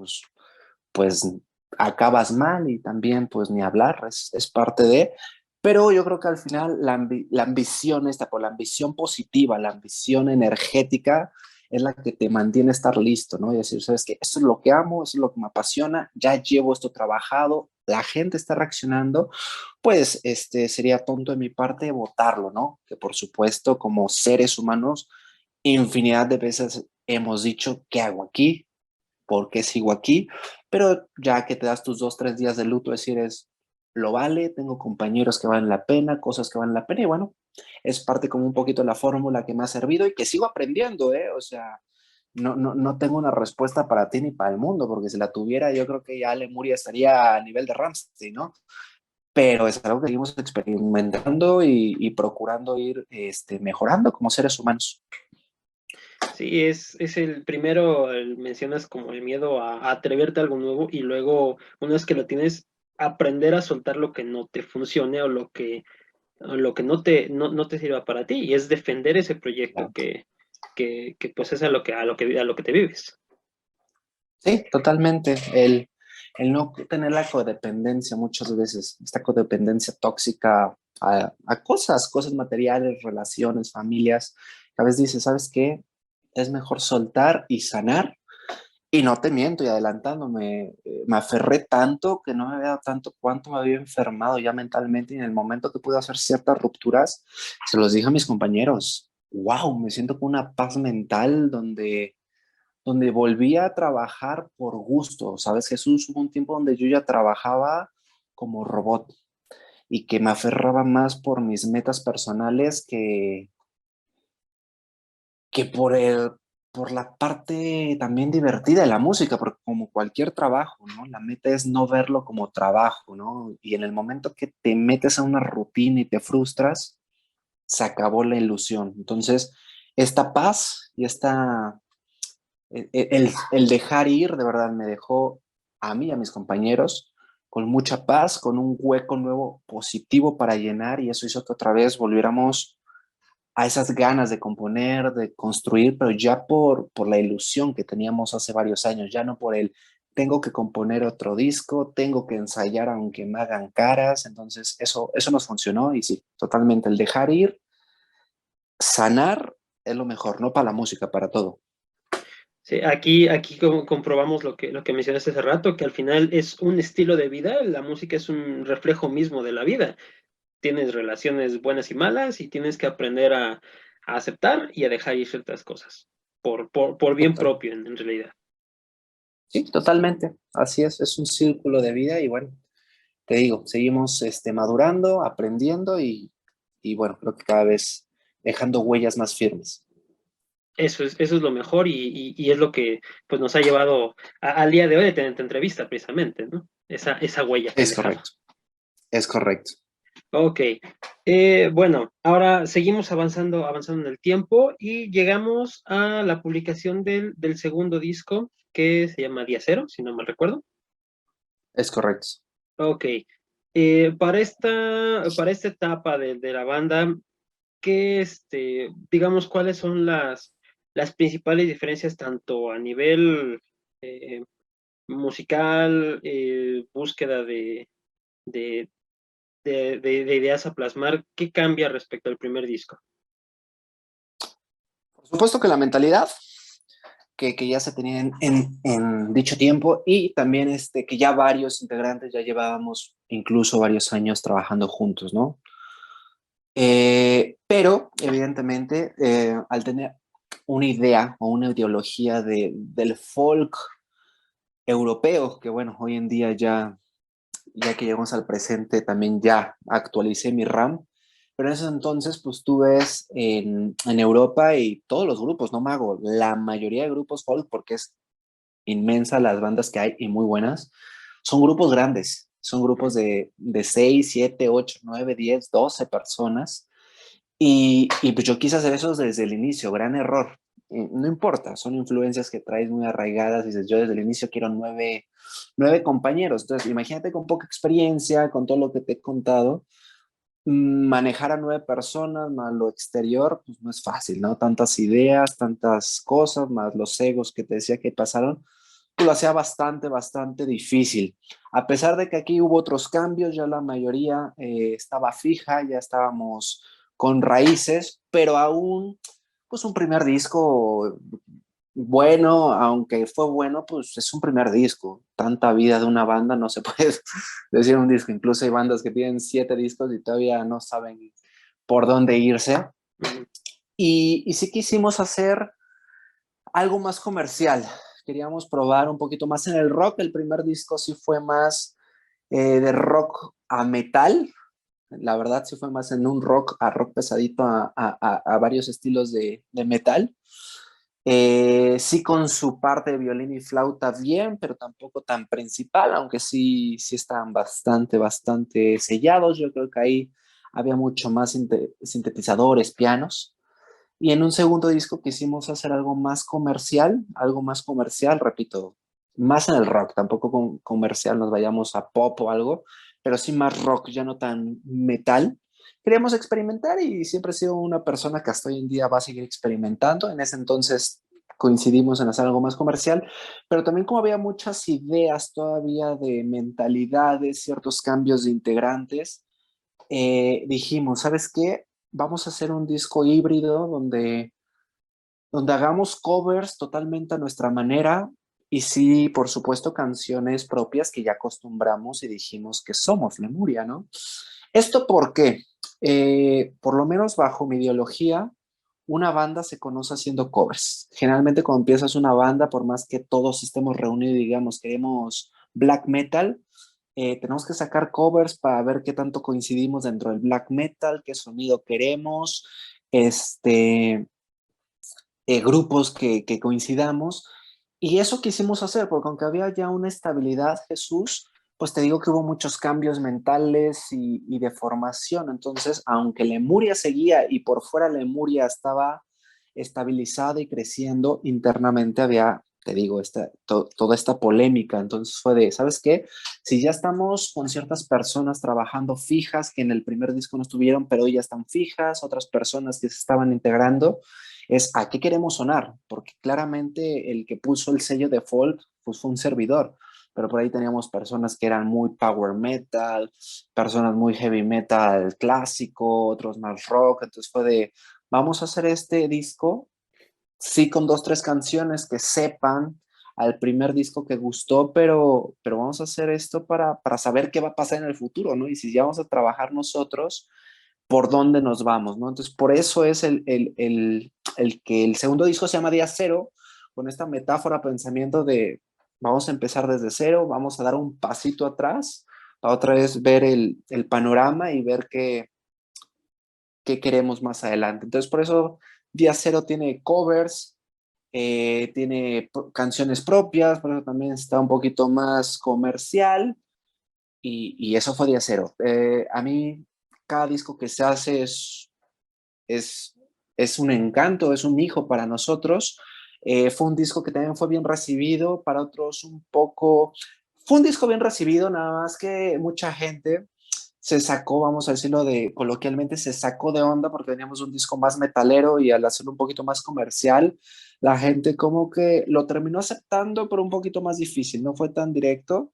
pues acabas mal y también pues ni hablar, es parte de, pero yo creo que al final la ambición esta, por la ambición positiva, la ambición energética, es la que te mantiene estar listo, ¿no? Y decir, ¿sabes qué? Esto es lo que amo, esto es lo que me apasiona, ya llevo esto trabajado, la gente está reaccionando, pues sería tonto de mi parte votarlo, ¿no? Que por supuesto, como seres humanos, infinidad de veces hemos dicho, ¿qué hago aquí? ¿Por qué sigo aquí? Pero ya que te das tus 2, 3 días de luto, decir es, lo vale, tengo compañeros que valen la pena, cosas que valen la pena, y bueno, es parte como un poquito de la fórmula que me ha servido y que sigo aprendiendo, ¿eh? O sea, no tengo una respuesta para ti ni para el mundo, porque si la tuviera, yo creo que ya Lemuria estaría a nivel de Ramsey, ¿no? Pero es algo que seguimos experimentando y procurando ir mejorando como seres humanos. Sí, es el primero, mencionas como el miedo a atreverte a algo nuevo y luego, una vez que lo tienes, aprender a soltar lo que no te funcione o lo que no te sirva para ti y es defender ese proyecto que pues es a lo que te vives. Sí, totalmente. El no tener la codependencia muchas veces, esta codependencia tóxica a cosas materiales, relaciones, familias, que a veces dices, ¿sabes qué? Es mejor soltar y sanar. Y no te miento, y adelantándome, me aferré tanto que no me había dado tanto cuánto me había enfermado ya mentalmente y en el momento que pude hacer ciertas rupturas, se los dije a mis compañeros, wow, me siento con una paz mental donde volví a trabajar por gusto, ¿sabes, Jesús? Hubo un tiempo donde yo ya trabajaba como robot y que me aferraba más por mis metas personales que por la parte también divertida de la música, porque como cualquier trabajo, ¿no? La meta es no verlo como trabajo, ¿no? Y en el momento que te metes a una rutina y te frustras, se acabó la ilusión. Entonces, esta paz y el dejar ir de verdad me dejó a mí, a mis compañeros, con mucha paz, con un hueco nuevo positivo para llenar y eso hizo que otra vez volviéramos a esas ganas de componer, de construir, pero ya por la ilusión que teníamos hace varios años, ya no por el tengo que componer otro disco, tengo que ensayar aunque me hagan caras, entonces eso nos funcionó y sí, totalmente el dejar ir, sanar es lo mejor, no para la música, para todo. Sí, aquí comprobamos lo que mencionaste hace rato, que al final es un estilo de vida, la música es un reflejo mismo de la vida. Tienes relaciones buenas y malas y tienes que aprender a aceptar y a dejar ir ciertas cosas, por bien Total. propio en realidad. Sí, totalmente, así es un círculo de vida y bueno, te digo, seguimos madurando, aprendiendo y bueno, creo que cada vez dejando huellas más firmes. Eso es lo mejor y es lo que pues, nos ha llevado al día de hoy de tener esta entrevista, precisamente, ¿no? Esa huella que han Es dejado. correcto, es correcto. Ok. Bueno, ahora seguimos avanzando en el tiempo y llegamos a la publicación del segundo disco que se llama Día Cero, si no mal recuerdo. Es correcto. Ok. Para esta etapa de la banda, digamos, cuáles son las principales diferencias tanto a nivel eh, musical, búsqueda de, de ideas a plasmar, ¿qué cambia respecto al primer disco? Por supuesto que la mentalidad que ya se tenía en dicho tiempo y también que ya varios integrantes ya llevábamos incluso varios años trabajando juntos, ¿no? Pero evidentemente al tener una idea o una ideología del folk europeo, que bueno, hoy en día ya que llegamos al presente también ya actualicé mi RAM, pero en ese entonces pues tú ves en Europa y todos los grupos, no mago, la mayoría de grupos folk, porque es inmensa las bandas que hay y muy buenas, son grupos grandes, son grupos de 6 7 8 9 10 12 personas. Y pues yo quise hacer eso desde el inicio, gran error. No importa, son influencias que traes muy arraigadas y dices, yo desde el inicio quiero nueve compañeros. Entonces, imagínate con poca experiencia, con todo lo que te he contado, manejar a 9 personas más lo exterior, pues no es fácil, ¿no? Tantas ideas, tantas cosas, más los egos que te decía que pasaron, pues lo hacía bastante, bastante difícil. A pesar de que aquí hubo otros cambios, ya la mayoría estaba fija, ya estábamos con raíces, pero aún, pues un primer disco bueno, aunque fue bueno, pues es un primer disco. Tanta vida de una banda no se puede decir un disco. Incluso hay bandas que tienen 7 discos y todavía no saben por dónde irse. Ujú. Y sí quisimos hacer algo más comercial. Queríamos probar un poquito más en el rock. El primer disco sí fue más de rock a metal. La verdad sí fue más en un rock a rock pesadito a varios estilos de metal. Sí con su parte de violín y flauta bien, pero tampoco tan principal, aunque sí estaban bastante, bastante sellados. Yo creo que ahí había mucho más sintetizadores, pianos. Y en un segundo disco quisimos hacer algo más comercial, repito, más en el rock, tampoco con comercial nos vayamos a pop o algo, pero sí más rock, ya no tan metal. Queríamos experimentar y siempre he sido una persona que hasta hoy en día va a seguir experimentando. En ese entonces coincidimos en hacer algo más comercial, pero también como había muchas ideas todavía de mentalidades, ciertos cambios de integrantes, dijimos, ¿sabes qué? Vamos a hacer un disco híbrido donde hagamos covers totalmente a nuestra manera y sí, por supuesto, canciones propias que ya acostumbramos y dijimos que somos Lemuria, ¿no? ¿Esto por qué? Por lo menos bajo mi ideología, una banda se conoce haciendo covers. Generalmente cuando empiezas una banda, por más que todos estemos reunidos y digamos queremos black metal, tenemos que sacar covers para ver qué tanto coincidimos dentro del black metal, qué sonido queremos, grupos que coincidamos. Y eso quisimos hacer, porque aunque había ya una estabilidad, Jesús, pues te digo que hubo muchos cambios mentales y de formación. Entonces, aunque Lemuria seguía y por fuera Lemuria estaba estabilizada y creciendo, internamente había, te digo, toda esta polémica. Entonces fue de, ¿sabes qué? Si ya estamos con ciertas personas trabajando fijas, que en el primer disco no estuvieron, pero hoy ya están fijas, otras personas que se estaban integrando, es a qué queremos sonar, porque claramente el que puso el sello de folk pues fue un servidor, pero por ahí teníamos personas que eran muy power metal, personas muy heavy metal clásico, otros más rock, entonces fue de, vamos a hacer este disco, sí con 2, 3 canciones que sepan al primer disco que gustó, pero vamos a hacer esto para saber qué va a pasar en el futuro, ¿no? Y si ya vamos a trabajar nosotros, por dónde nos vamos, ¿no? Entonces, por eso es el que el segundo disco se llama Día Cero, con esta metáfora, pensamiento de vamos a empezar desde cero, vamos a dar un pasito atrás, para otra vez ver el panorama y ver qué queremos más adelante. Entonces, por eso Día Cero tiene covers, tiene canciones propias, por eso también está un poquito más comercial y eso fue Día Cero. A mí cada disco que se hace es, es un encanto, es un hijo para nosotros. Fue un disco que también fue bien recibido, para otros un poco... Fue un disco bien recibido, nada más que mucha gente se sacó, vamos a decirlo de coloquialmente, se sacó de onda porque teníamos un disco más metalero y al hacerlo un poquito más comercial, la gente como que lo terminó aceptando, pero un poquito más difícil, no fue tan directo,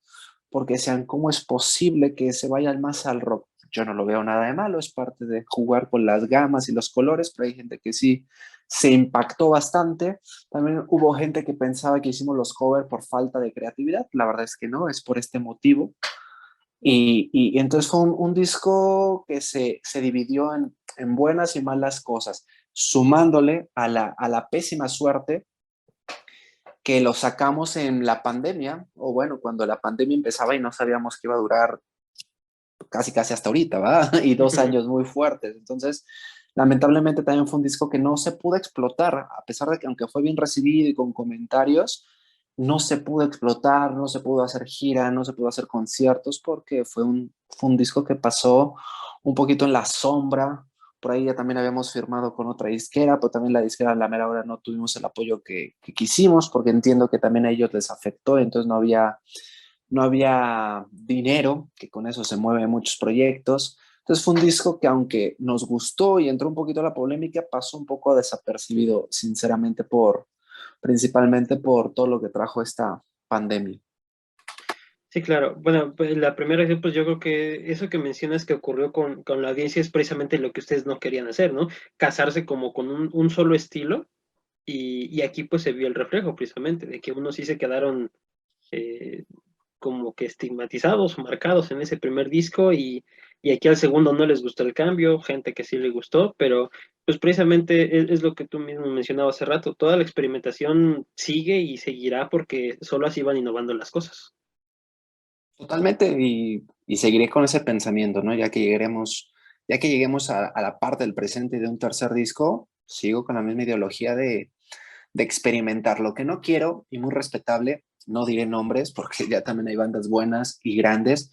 porque decían, ¿cómo es posible que se vayan más al rock? Yo no lo veo nada de malo, es parte de jugar con las gamas y los colores, pero hay gente que sí se impactó bastante. También hubo gente que pensaba que hicimos los covers por falta de creatividad, la verdad es que no, es por este motivo. Y entonces fue un disco que se dividió en buenas y malas cosas, sumándole a la pésima suerte que lo sacamos en la pandemia, o bueno, cuando la pandemia empezaba y no sabíamos que iba a durar casi casi hasta ahorita, ¿va? Y 2 años muy fuertes. Entonces, lamentablemente también fue un disco que no se pudo explotar, a pesar de que aunque fue bien recibido y con comentarios, no se pudo explotar, no se pudo hacer gira, no se pudo hacer conciertos porque fue un disco que pasó un poquito en la sombra. Por ahí ya también habíamos firmado con otra disquera, pero también la disquera a la mera hora no tuvimos el apoyo que quisimos porque entiendo que también a ellos les afectó, entonces no había dinero, que con eso se mueven muchos proyectos. Entonces fue un disco que aunque nos gustó y entró un poquito a la polémica, pasó un poco desapercibido, sinceramente, principalmente por todo lo que trajo esta pandemia. Sí, claro. Bueno, pues la primera vez, pues yo creo que eso que mencionas que ocurrió con la audiencia es precisamente lo que ustedes no querían hacer, ¿no? Casarse como con un solo estilo y aquí pues se vio el reflejo precisamente de que unos sí se quedaron eh, como que estigmatizados o marcados en ese primer disco y aquí al segundo no les gustó el cambio, gente que sí le gustó, pero pues precisamente es lo que tú mismo mencionabas hace rato, toda la experimentación sigue y seguirá porque solo así van innovando las cosas. Totalmente, y seguiré con ese pensamiento, ¿no? Ya que lleguemos a la parte del presente de un tercer disco, sigo con la misma ideología de experimentar. Lo que no quiero, y muy respetable, no diré nombres porque ya también hay bandas buenas y grandes,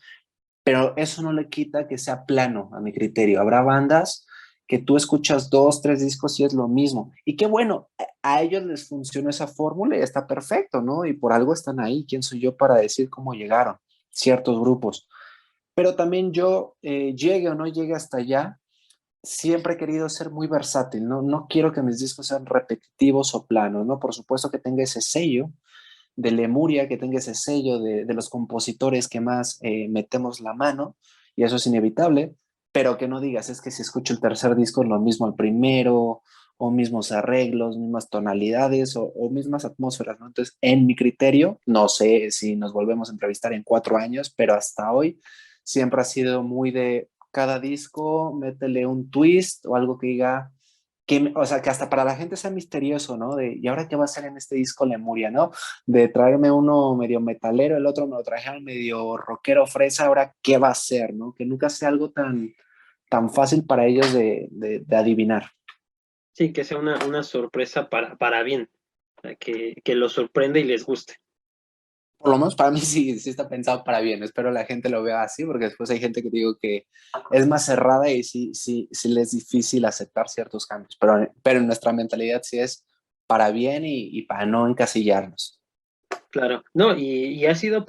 pero eso no le quita que sea plano a mi criterio. Habrá bandas que tú escuchas 2, 3 discos y es lo mismo. Y qué bueno, a ellos les funcionó esa fórmula y está perfecto, ¿no? Y por algo están ahí. ¿Quién soy yo para decir cómo llegaron ciertos grupos? Pero también yo, llegue o no llegue hasta allá, siempre he querido ser muy versátil, ¿no? No quiero que mis discos sean repetitivos o planos, ¿no? Por supuesto que tenga ese sello de Lemuria, que tenga ese sello de los compositores que más metemos la mano, y eso es inevitable, pero que no digas, es que si escucho el tercer disco es lo mismo al primero, o mismos arreglos, mismas tonalidades, o mismas atmósferas, ¿no? Entonces, en mi criterio, no sé si nos volvemos a entrevistar en 4 años, pero hasta hoy siempre ha sido muy de cada disco, métele un twist o algo que diga, o sea, que hasta para la gente sea misterioso, ¿no? ¿Y ahora qué va a hacer en este disco Lemuria, ¿no? De traerme uno medio metalero, el otro me lo trajeron medio rockero fresa, ahora qué va a ser, ¿no? Que nunca sea algo tan fácil para ellos de adivinar. Sí, que sea una sorpresa para bien, o sea, que los sorprenda y les guste. Por lo menos para mí sí está pensado para bien. Espero la gente lo vea así, porque después hay gente que digo que es más cerrada y sí les es difícil aceptar ciertos cambios. Pero en nuestra mentalidad sí es para bien y para no encasillarnos. Claro, no, y ha sido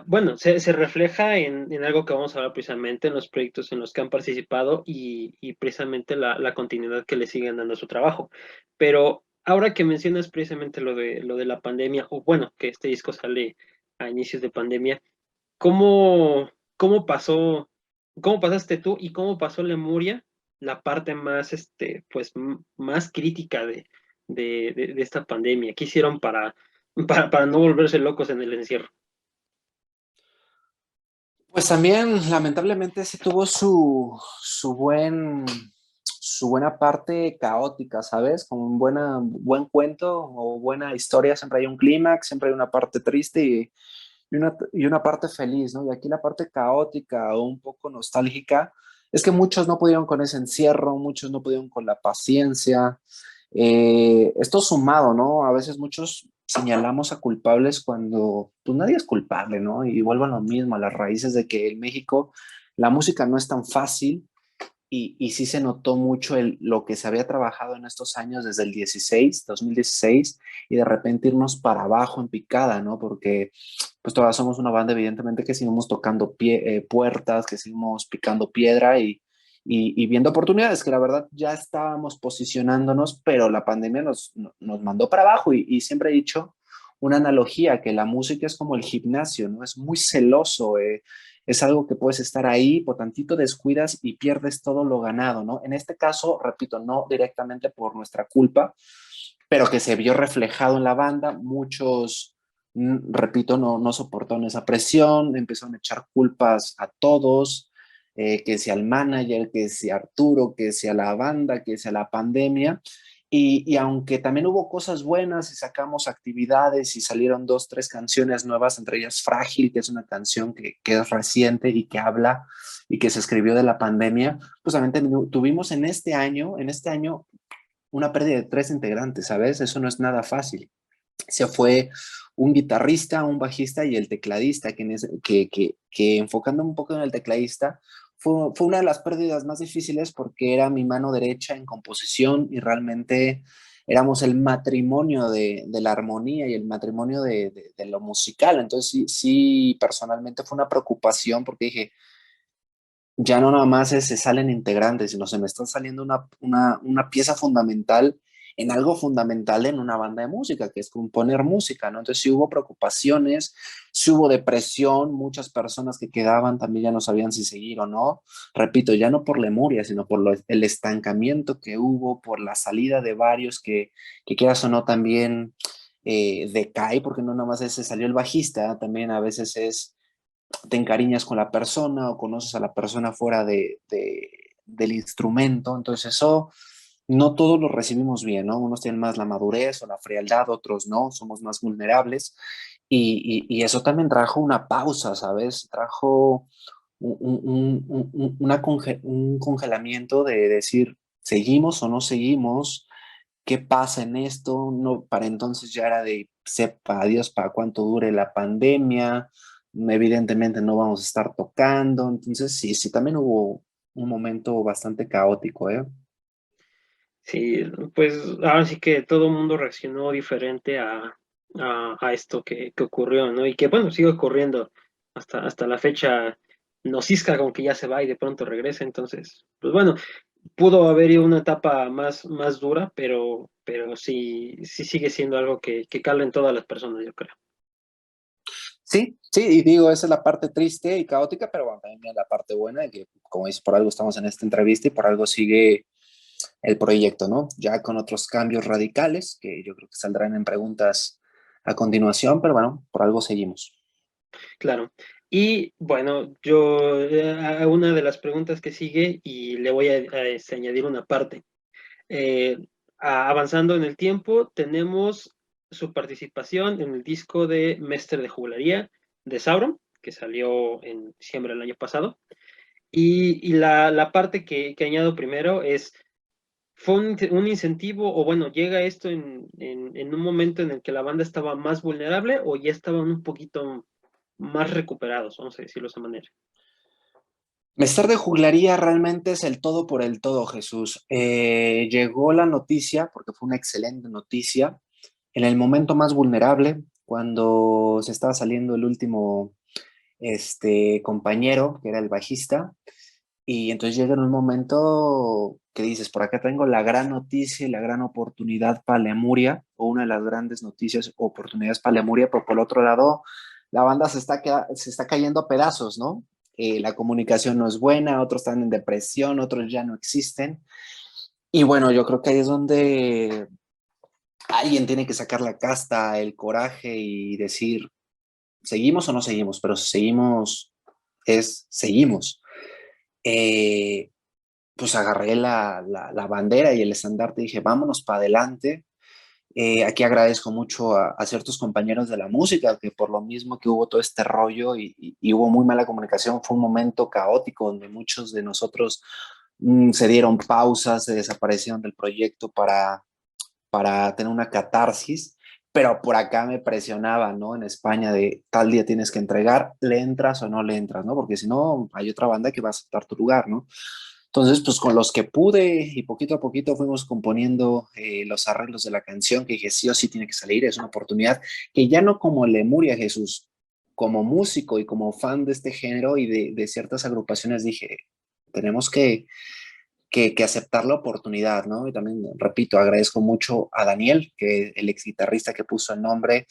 bueno, se refleja en algo que vamos a hablar precisamente en los proyectos en los que han participado y precisamente la continuidad que le siguen dando a su trabajo. Pero ahora que mencionas precisamente lo de la pandemia, o bueno, que este disco sale a inicios de pandemia, ¿cómo, cómo pasó, cómo pasaste tú y cómo pasó Lemuria la parte más, pues, más crítica de esta pandemia? ¿Qué hicieron para no volverse locos en el encierro? Pues también, lamentablemente, sí tuvo su buena parte caótica, ¿sabes? Como un buen cuento o buena historia, siempre hay un clímax, siempre hay una parte triste y una parte feliz, ¿no? Y aquí la parte caótica o un poco nostálgica es que muchos no pudieron con ese encierro, muchos no pudieron con la paciencia. Esto sumado, ¿no? A veces muchos señalamos a culpables cuando pues nadie es culpable, ¿no? Y vuelvo a lo mismo, a las raíces de que en México la música no es tan fácil y sí se notó mucho lo que se había trabajado en estos años desde el 2016, y de repente irnos para abajo en picada, ¿no? Porque pues todavía somos una banda evidentemente que seguimos tocando puertas, que seguimos picando piedra y viendo oportunidades, que la verdad ya estábamos posicionándonos, pero la pandemia nos mandó para abajo y siempre he dicho una analogía, que la música es como el gimnasio, ¿no? Es muy celoso, es algo que puedes estar ahí, por tantito descuidas y pierdes todo lo ganado, ¿no? En este caso, repito, no directamente por nuestra culpa, pero que se vio reflejado en la banda. Muchos, repito, no soportaron esa presión, empezaron a echar culpas a todos, que sea el manager, que sea Arturo, que sea la banda, que sea la pandemia. Y aunque también hubo cosas buenas y sacamos actividades y salieron 2, 3 canciones nuevas, entre ellas Frágil, que es una canción que es reciente y que habla y que se escribió de la pandemia, pues también tuvimos en este año una pérdida de 3 integrantes, ¿sabes? Eso no es nada fácil. Se fue un guitarrista, un bajista y el tecladista, que enfocando un poco en el tecladista, fue una de las pérdidas más difíciles porque era mi mano derecha en composición y realmente éramos el matrimonio de la armonía y el matrimonio de lo musical. Entonces sí, personalmente fue una preocupación porque dije, ya no nada más se salen integrantes, sino se me está saliendo una pieza fundamental en algo fundamental en una banda de música, que es componer música, ¿no? Entonces sí hubo preocupaciones, sí hubo depresión, muchas personas que quedaban también ya no sabían si seguir o no. Repito, ya no por Lemuria, sino por el estancamiento que hubo, por la salida de varios que quieras o no también decae, porque no nada más ese salió el bajista, también a veces te encariñas con la persona o conoces a la persona fuera del instrumento, entonces eso no todos lo recibimos bien, ¿no? Unos tienen más la madurez o la frialdad, otros no, somos más vulnerables y eso también trajo una pausa, ¿sabes? Trajo un congelamiento de decir, ¿seguimos o no seguimos? ¿Qué pasa en esto? No, para entonces ya era de sepa Dios para cuánto dure la pandemia, evidentemente no vamos a estar tocando, entonces sí, también hubo un momento bastante caótico, ¿eh? Sí, pues ahora sí que todo el mundo reaccionó diferente a esto que ocurrió, ¿no? Y que bueno, sigue ocurriendo hasta la fecha. Nos cisca con que ya se va y de pronto regresa, entonces, pues bueno, pudo haber ido una etapa más dura, pero sí sigue siendo algo que cala en todas las personas, yo creo. Sí, y digo, esa es la parte triste y caótica, pero bueno, también viene la parte buena de que, como dices, por algo estamos en esta entrevista y por algo sigue el proyecto, ¿no? Ya con otros cambios radicales que yo creo que saldrán en preguntas a continuación, pero bueno, por algo seguimos. Claro. Y bueno, yo a una de las preguntas que sigue y le voy a añadir una parte. Eh, Avanzando en el tiempo, tenemos su participación en el disco de Mestre de Juglaría de Sauron, que salió en diciembre del año pasado. Y la parte que añado primero es, ¿fue un incentivo o bueno, llega esto en un momento en el que la banda estaba más vulnerable o ya estaban un poquito más recuperados, vamos a decirlo de esa manera? Mestar de Juglaría realmente es el todo por el todo, Jesús. Llegó la noticia, porque fue una excelente noticia, en el momento más vulnerable, cuando se estaba saliendo el último compañero, que era el bajista, y entonces llega en un momento que dices, por acá tengo la gran noticia y la gran oportunidad para Lemuria, o una de las grandes noticias, oportunidades para Lemuria, pero por el otro lado, la banda se está cayendo a pedazos, ¿no? La comunicación no es buena, otros están en depresión, otros ya no existen. Y bueno, yo creo que ahí es donde alguien tiene que sacar la casta, el coraje y decir, ¿seguimos o no seguimos? Pero si seguimos, seguimos. Eh, pues agarré la bandera y el estandarte y dije, vámonos para adelante. Aquí agradezco mucho a ciertos compañeros de la música, que por lo mismo que hubo todo este rollo y hubo muy mala comunicación, fue un momento caótico donde muchos de nosotros se dieron pausas, se desaparecieron del proyecto para tener una catarsis, pero por acá me presionaba, ¿no? En España de tal día tienes que entregar, le entras o no le entras, ¿no? Porque si no, hay otra banda que va a aceptar tu lugar, ¿no? Entonces, pues con los que pude y poquito a poquito fuimos componiendo los arreglos de la canción, que dije, sí o sí tiene que salir, es una oportunidad que ya no como Lemuria Jesús, como músico y como fan de este género y de ciertas agrupaciones, dije, tenemos que aceptar la oportunidad, ¿no? Y también, repito, agradezco mucho a Daniel, que el ex guitarrista que puso el nombre,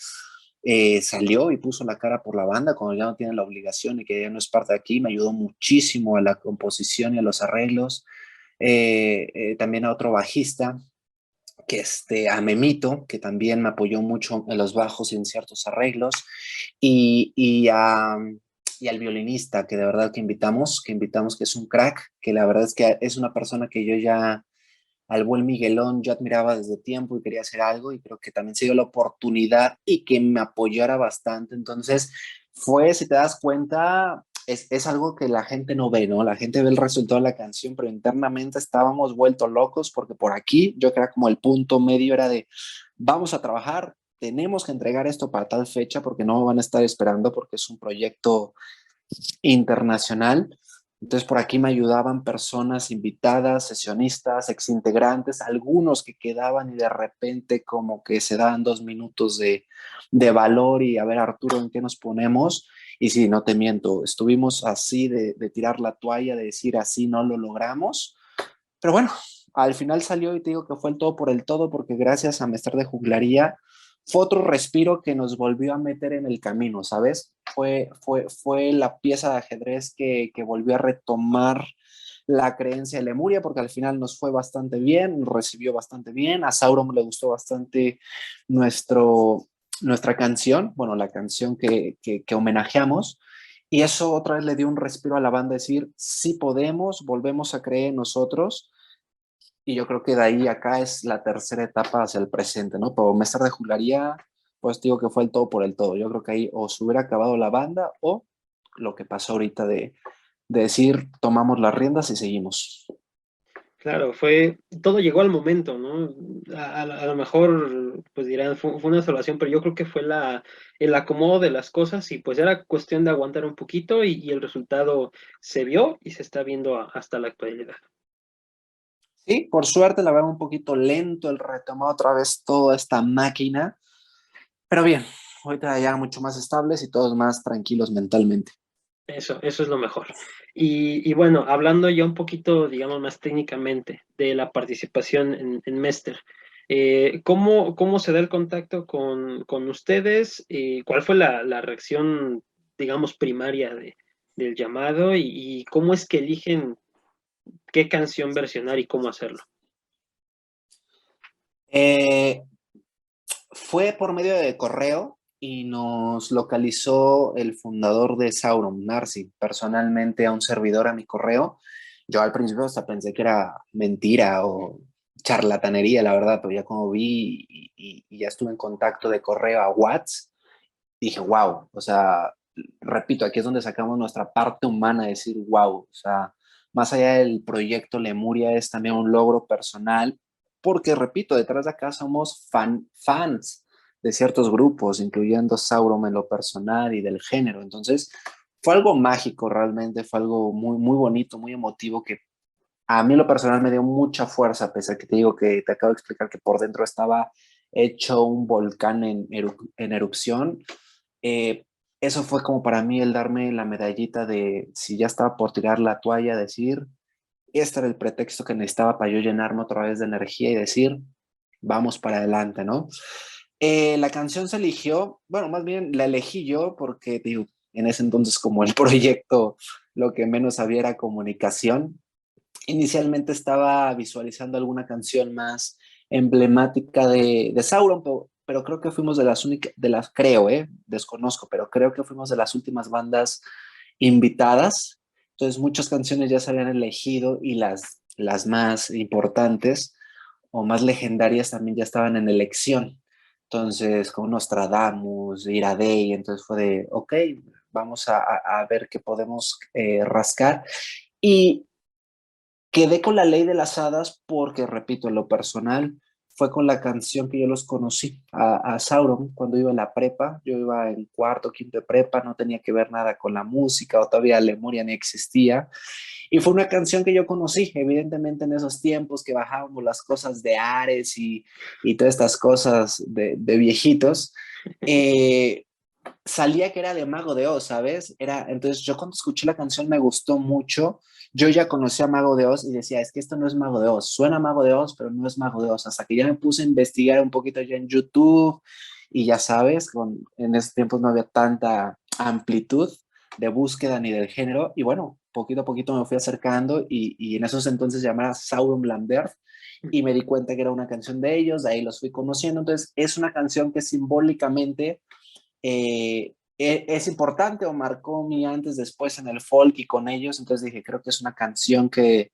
salió y puso la cara por la banda cuando ya no tiene la obligación y que ya no es parte de aquí, me ayudó muchísimo a la composición y a los arreglos. También a otro bajista, a Memito, que también me apoyó mucho en los bajos y en ciertos arreglos, y, y, a, y al violinista, que de verdad que invitamos, que es un crack, que la verdad es que es una persona que yo ya, al buen Miguelón, yo admiraba desde tiempo y quería hacer algo, y creo que también se dio la oportunidad y que me apoyara bastante. Entonces, si te das cuenta, es algo que la gente no ve, ¿no? La gente ve el resultado de la canción, pero internamente estábamos vueltos locos porque por aquí yo creo como el punto medio era de, vamos a trabajar, tenemos que entregar esto para tal fecha porque no me van a estar esperando porque es un proyecto internacional. Entonces por aquí me ayudaban personas invitadas, sesionistas, exintegrantes, algunos que quedaban y de repente como que se daban 2 minutos de valor y a ver Arturo, ¿en qué nos ponemos? Y sí, no te miento, estuvimos así de tirar la toalla, de decir así no lo logramos, pero bueno, al final salió y te digo que fue el todo por el todo porque gracias a Mestre de Juglaría fue otro respiro que nos volvió a meter en el camino, ¿sabes? Fue la pieza de ajedrez que volvió a retomar la creencia de Lemuria, porque al final nos fue bastante bien, nos recibió bastante bien, a Sauron le gustó bastante nuestro, nuestra canción, bueno, la canción que homenajeamos, y eso otra vez le dio un respiro a la banda, decir, sí podemos, volvemos a creer en nosotros, y yo creo que de ahí acá es la tercera etapa hacia el presente, ¿no? Pero Mestre de Juglaría, pues digo que fue el todo por el todo. Yo creo que ahí o se hubiera acabado la banda o lo que pasó ahorita de decir, tomamos las riendas y seguimos. Claro, todo llegó al momento, ¿no? A lo mejor, pues dirán, fue una salvación, pero yo creo que fue el acomodo de las cosas y pues era cuestión de aguantar un poquito y el resultado se vio y se está viendo hasta la actualidad. Sí, por suerte la veo un poquito lento el retomar otra vez toda esta máquina, pero bien, ahorita ya mucho más estables y todos más tranquilos mentalmente. Eso es lo mejor. Y bueno, hablando ya un poquito, digamos, más técnicamente de la participación en Mester, ¿cómo se da el contacto con ustedes? ¿Cuál fue la reacción, digamos, primaria del llamado? Y cómo es que eligen qué canción versionar y cómo hacerlo? Eh, Fue por medio de correo y nos localizó el fundador de Sauron, Narsi, personalmente a un servidor a mi correo. Yo al principio hasta pensé que era mentira o charlatanería, la verdad, pero ya como vi y ya estuve en contacto de correo a WhatsApp, dije, wow, o sea, repito, aquí es donde sacamos nuestra parte humana, decir, wow, o sea, más allá del proyecto Lemuria es también un logro personal, porque repito, detrás de acá somos fans de ciertos grupos, incluyendo Sauron en lo personal y del género. Entonces, fue algo mágico realmente, fue algo muy, muy bonito, muy emotivo que a mí en lo personal me dio mucha fuerza, pese a que te digo que te acabo de explicar que por dentro estaba hecho un volcán en erupción. eh, Eso fue como para mí el darme la medallita de si ya estaba por tirar la toalla, decir, este era el pretexto que necesitaba para yo llenarme otra vez de energía y decir, vamos para adelante, ¿no? La canción se eligió, bueno, más bien la elegí yo porque, digo, en ese entonces como el proyecto lo que menos había era comunicación. Inicialmente estaba visualizando alguna canción más emblemática de Sauron, pero creo que fuimos de las únicas, creo, desconozco, pero creo que fuimos de las últimas bandas invitadas. Entonces muchas canciones ya se habían elegido y las más importantes o más legendarias también ya estaban en elección. Entonces, con Nostradamus, Iradei, entonces fue de, ok, vamos a ver qué podemos rascar. Y quedé con La Ley de las Hadas porque, repito, en lo personal, fue con la canción que yo los conocí a Sauron cuando iba en la prepa. Yo iba en cuarto, quinto de prepa, no tenía que ver nada con la música, o todavía Lemuria ni existía. Y fue una canción que yo conocí, evidentemente en esos tiempos que bajábamos las cosas de Ares y todas estas cosas de viejitos. Eh, Salía que era de Mago de Oz, ¿sabes? Entonces yo cuando escuché la canción me gustó mucho. Yo ya conocía a Mago de Oz y decía, es que esto no es Mago de Oz. Suena Mago de Oz, pero no es Mago de Oz. Hasta que ya me puse a investigar un poquito ya en YouTube y ya sabes, en esos tiempos no había tanta amplitud de búsqueda ni del género. Y bueno, poquito a poquito me fui acercando y en esos entonces llamaba Sauron Lambert y me di cuenta que era una canción de ellos, de ahí los fui conociendo. Entonces es una canción que simbólicamente es importante o marcó mi antes después en el folk y con ellos, entonces dije, creo que es una canción que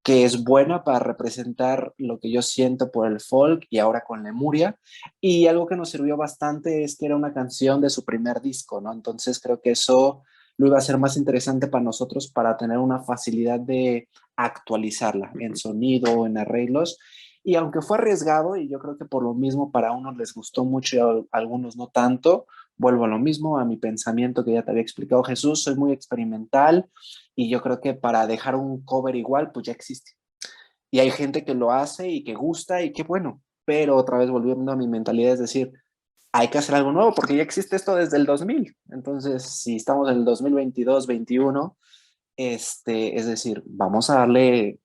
es buena para representar lo que yo siento por el folk y ahora con Lemuria. Y algo que nos sirvió bastante es que era una canción de su primer disco, ¿no? Entonces creo que eso lo iba a hacer más interesante para nosotros para tener una facilidad de actualizarla en sonido, en arreglos. Y aunque fue arriesgado, y yo creo que por lo mismo para unos les gustó mucho y a algunos no tanto, vuelvo a lo mismo, a mi pensamiento que ya te había explicado Jesús, soy muy experimental y yo creo que para dejar un cover igual, pues ya existe. Y hay gente que lo hace y que gusta y que bueno, pero otra vez volviendo a mi mentalidad, es decir, hay que hacer algo nuevo porque ya existe esto desde el 2000. Entonces, si estamos en el 2022, 21, es decir, vamos a darle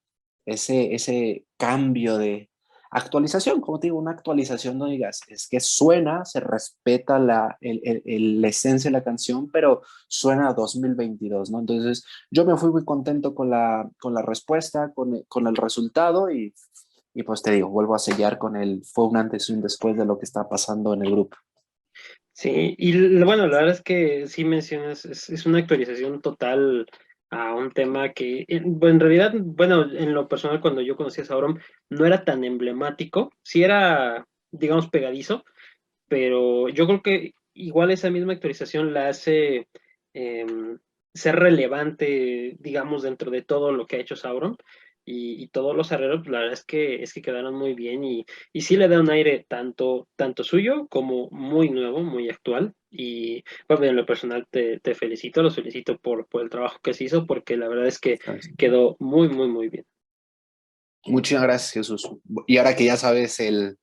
ese cambio de actualización, como te digo, una actualización, no digas, es que suena, se respeta la esencia de la canción, pero suena a 2022, ¿no? Entonces, yo me fui muy contento con la respuesta, con el resultado y pues te digo, vuelvo a sellar con fue un antes y un después de lo que está pasando en el grupo. Sí, y bueno, la verdad es que sí mencionas, es una actualización total a un tema que bueno, en realidad, bueno, en lo personal cuando yo conocí a Sauron no era tan emblemático, sí era, digamos, pegadizo, pero yo creo que igual esa misma actualización la hace ser relevante, digamos, dentro de todo lo que ha hecho Sauron. Y todos los arreglos, pues, la verdad es que quedaron muy bien y sí le da un aire tanto suyo como muy nuevo, muy actual. Y bueno, en lo personal te felicito, los felicito por el trabajo que se hizo, porque la verdad es que quedó muy bien. Muchas gracias, Jesús. Y ahora que ya sabes el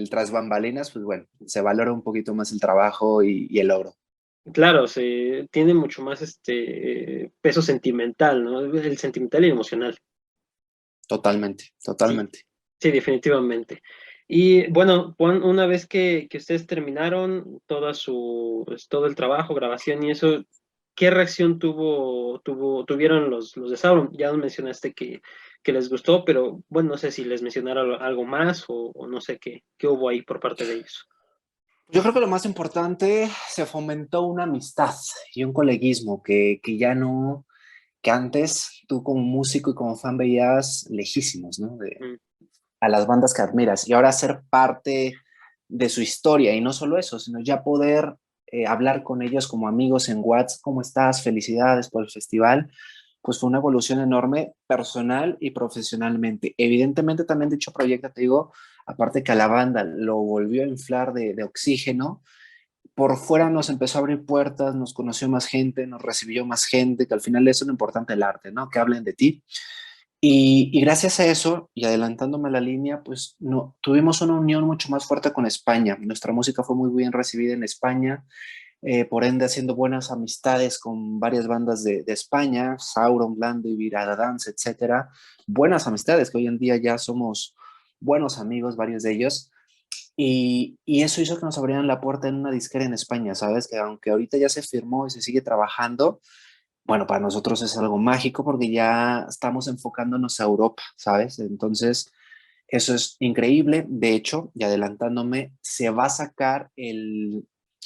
tras bambalinas, pues bueno, se valora un poquito más el trabajo y el logro. Claro, se tiene mucho más este peso sentimental, ¿no? El sentimental y emocional. Totalmente, Sí, totalmente. sí, definitivamente. Y bueno, Juan, una vez que ustedes terminaron pues, todo el trabajo, grabación y eso, ¿qué reacción tuvieron los de Sauron? Ya nos mencionaste que les gustó, pero bueno, no sé si les mencionaron algo más o no sé qué hubo ahí por parte de ellos. Yo creo que lo más importante, se fomentó una amistad y un coleguismo que ya no, que antes tú como músico y como fan veías lejísimos, ¿no? Mm, A las bandas que admiras y ahora ser parte de su historia y no solo eso, sino ya poder hablar con ellos como amigos en WhatsApp, ¿cómo estás? Felicidades por el festival, pues fue una evolución enorme personal y profesionalmente. Evidentemente también dicho proyecto, te digo, aparte que a la banda lo volvió a inflar de oxígeno, por fuera nos empezó a abrir puertas, nos conoció más gente, nos recibió más gente, que al final eso es lo importante del arte, ¿no? Que hablen de ti. Y gracias a eso, y adelantándome a la línea, pues no, tuvimos una unión mucho más fuerte con España. Nuestra música fue muy bien recibida en España, por ende haciendo buenas amistades con varias bandas de España, Sauron, Blande, Virada Dance, etcétera. Buenas amistades que hoy en día ya somos buenos amigos, varios de ellos. Y eso hizo que nos abrieran la puerta en una disquera en España, ¿sabes? Que aunque ahorita ya se firmó y se sigue trabajando, bueno, para nosotros es algo mágico porque ya estamos enfocándonos a Europa, ¿sabes? Entonces, eso es increíble. De hecho, y adelantándome, se va a sacar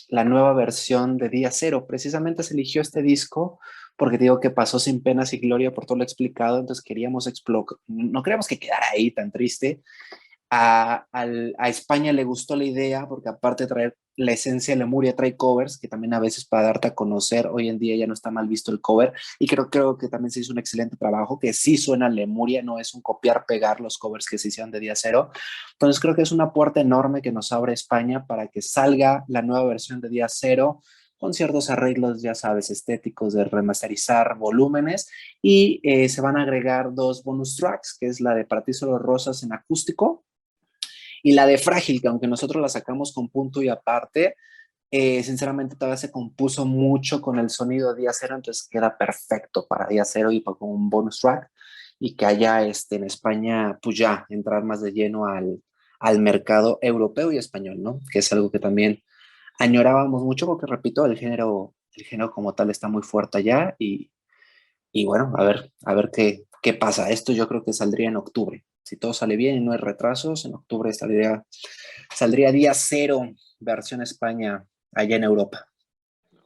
la nueva versión de Día Cero. Precisamente se eligió este disco porque te digo que pasó sin penas y gloria por todo lo explicado, entonces queríamos no queríamos que quedara ahí tan triste. A España le gustó la idea porque aparte de traer la esencia de Lemuria, trae covers que también a veces para darte a conocer, hoy en día ya no está mal visto el cover y creo que también se hizo un excelente trabajo, que sí suena Lemuria, no es un copiar-pegar los covers que se hicieron de Día Cero. Entonces creo que es una puerta enorme que nos abre España para que salga la nueva versión de Día Cero con ciertos arreglos, ya sabes, estéticos de remasterizar volúmenes y se van a agregar dos bonus tracks, que es la de Para ti solo rosas en acústico y la de Frágil, que aunque nosotros la sacamos con punto y aparte, sinceramente todavía se compuso mucho con el sonido de Día Cero, entonces queda perfecto para Día Cero y con un bonus track y que haya en España, pues ya entrar más de lleno al mercado europeo y español, ¿no? Que es algo que también añorábamos mucho porque, repito, el género como tal está muy fuerte allá y bueno, a ver qué pasa. Esto yo creo que saldría en octubre. Si todo sale bien y no hay retrasos, en octubre saldría Día Cero, versión España, allá en Europa.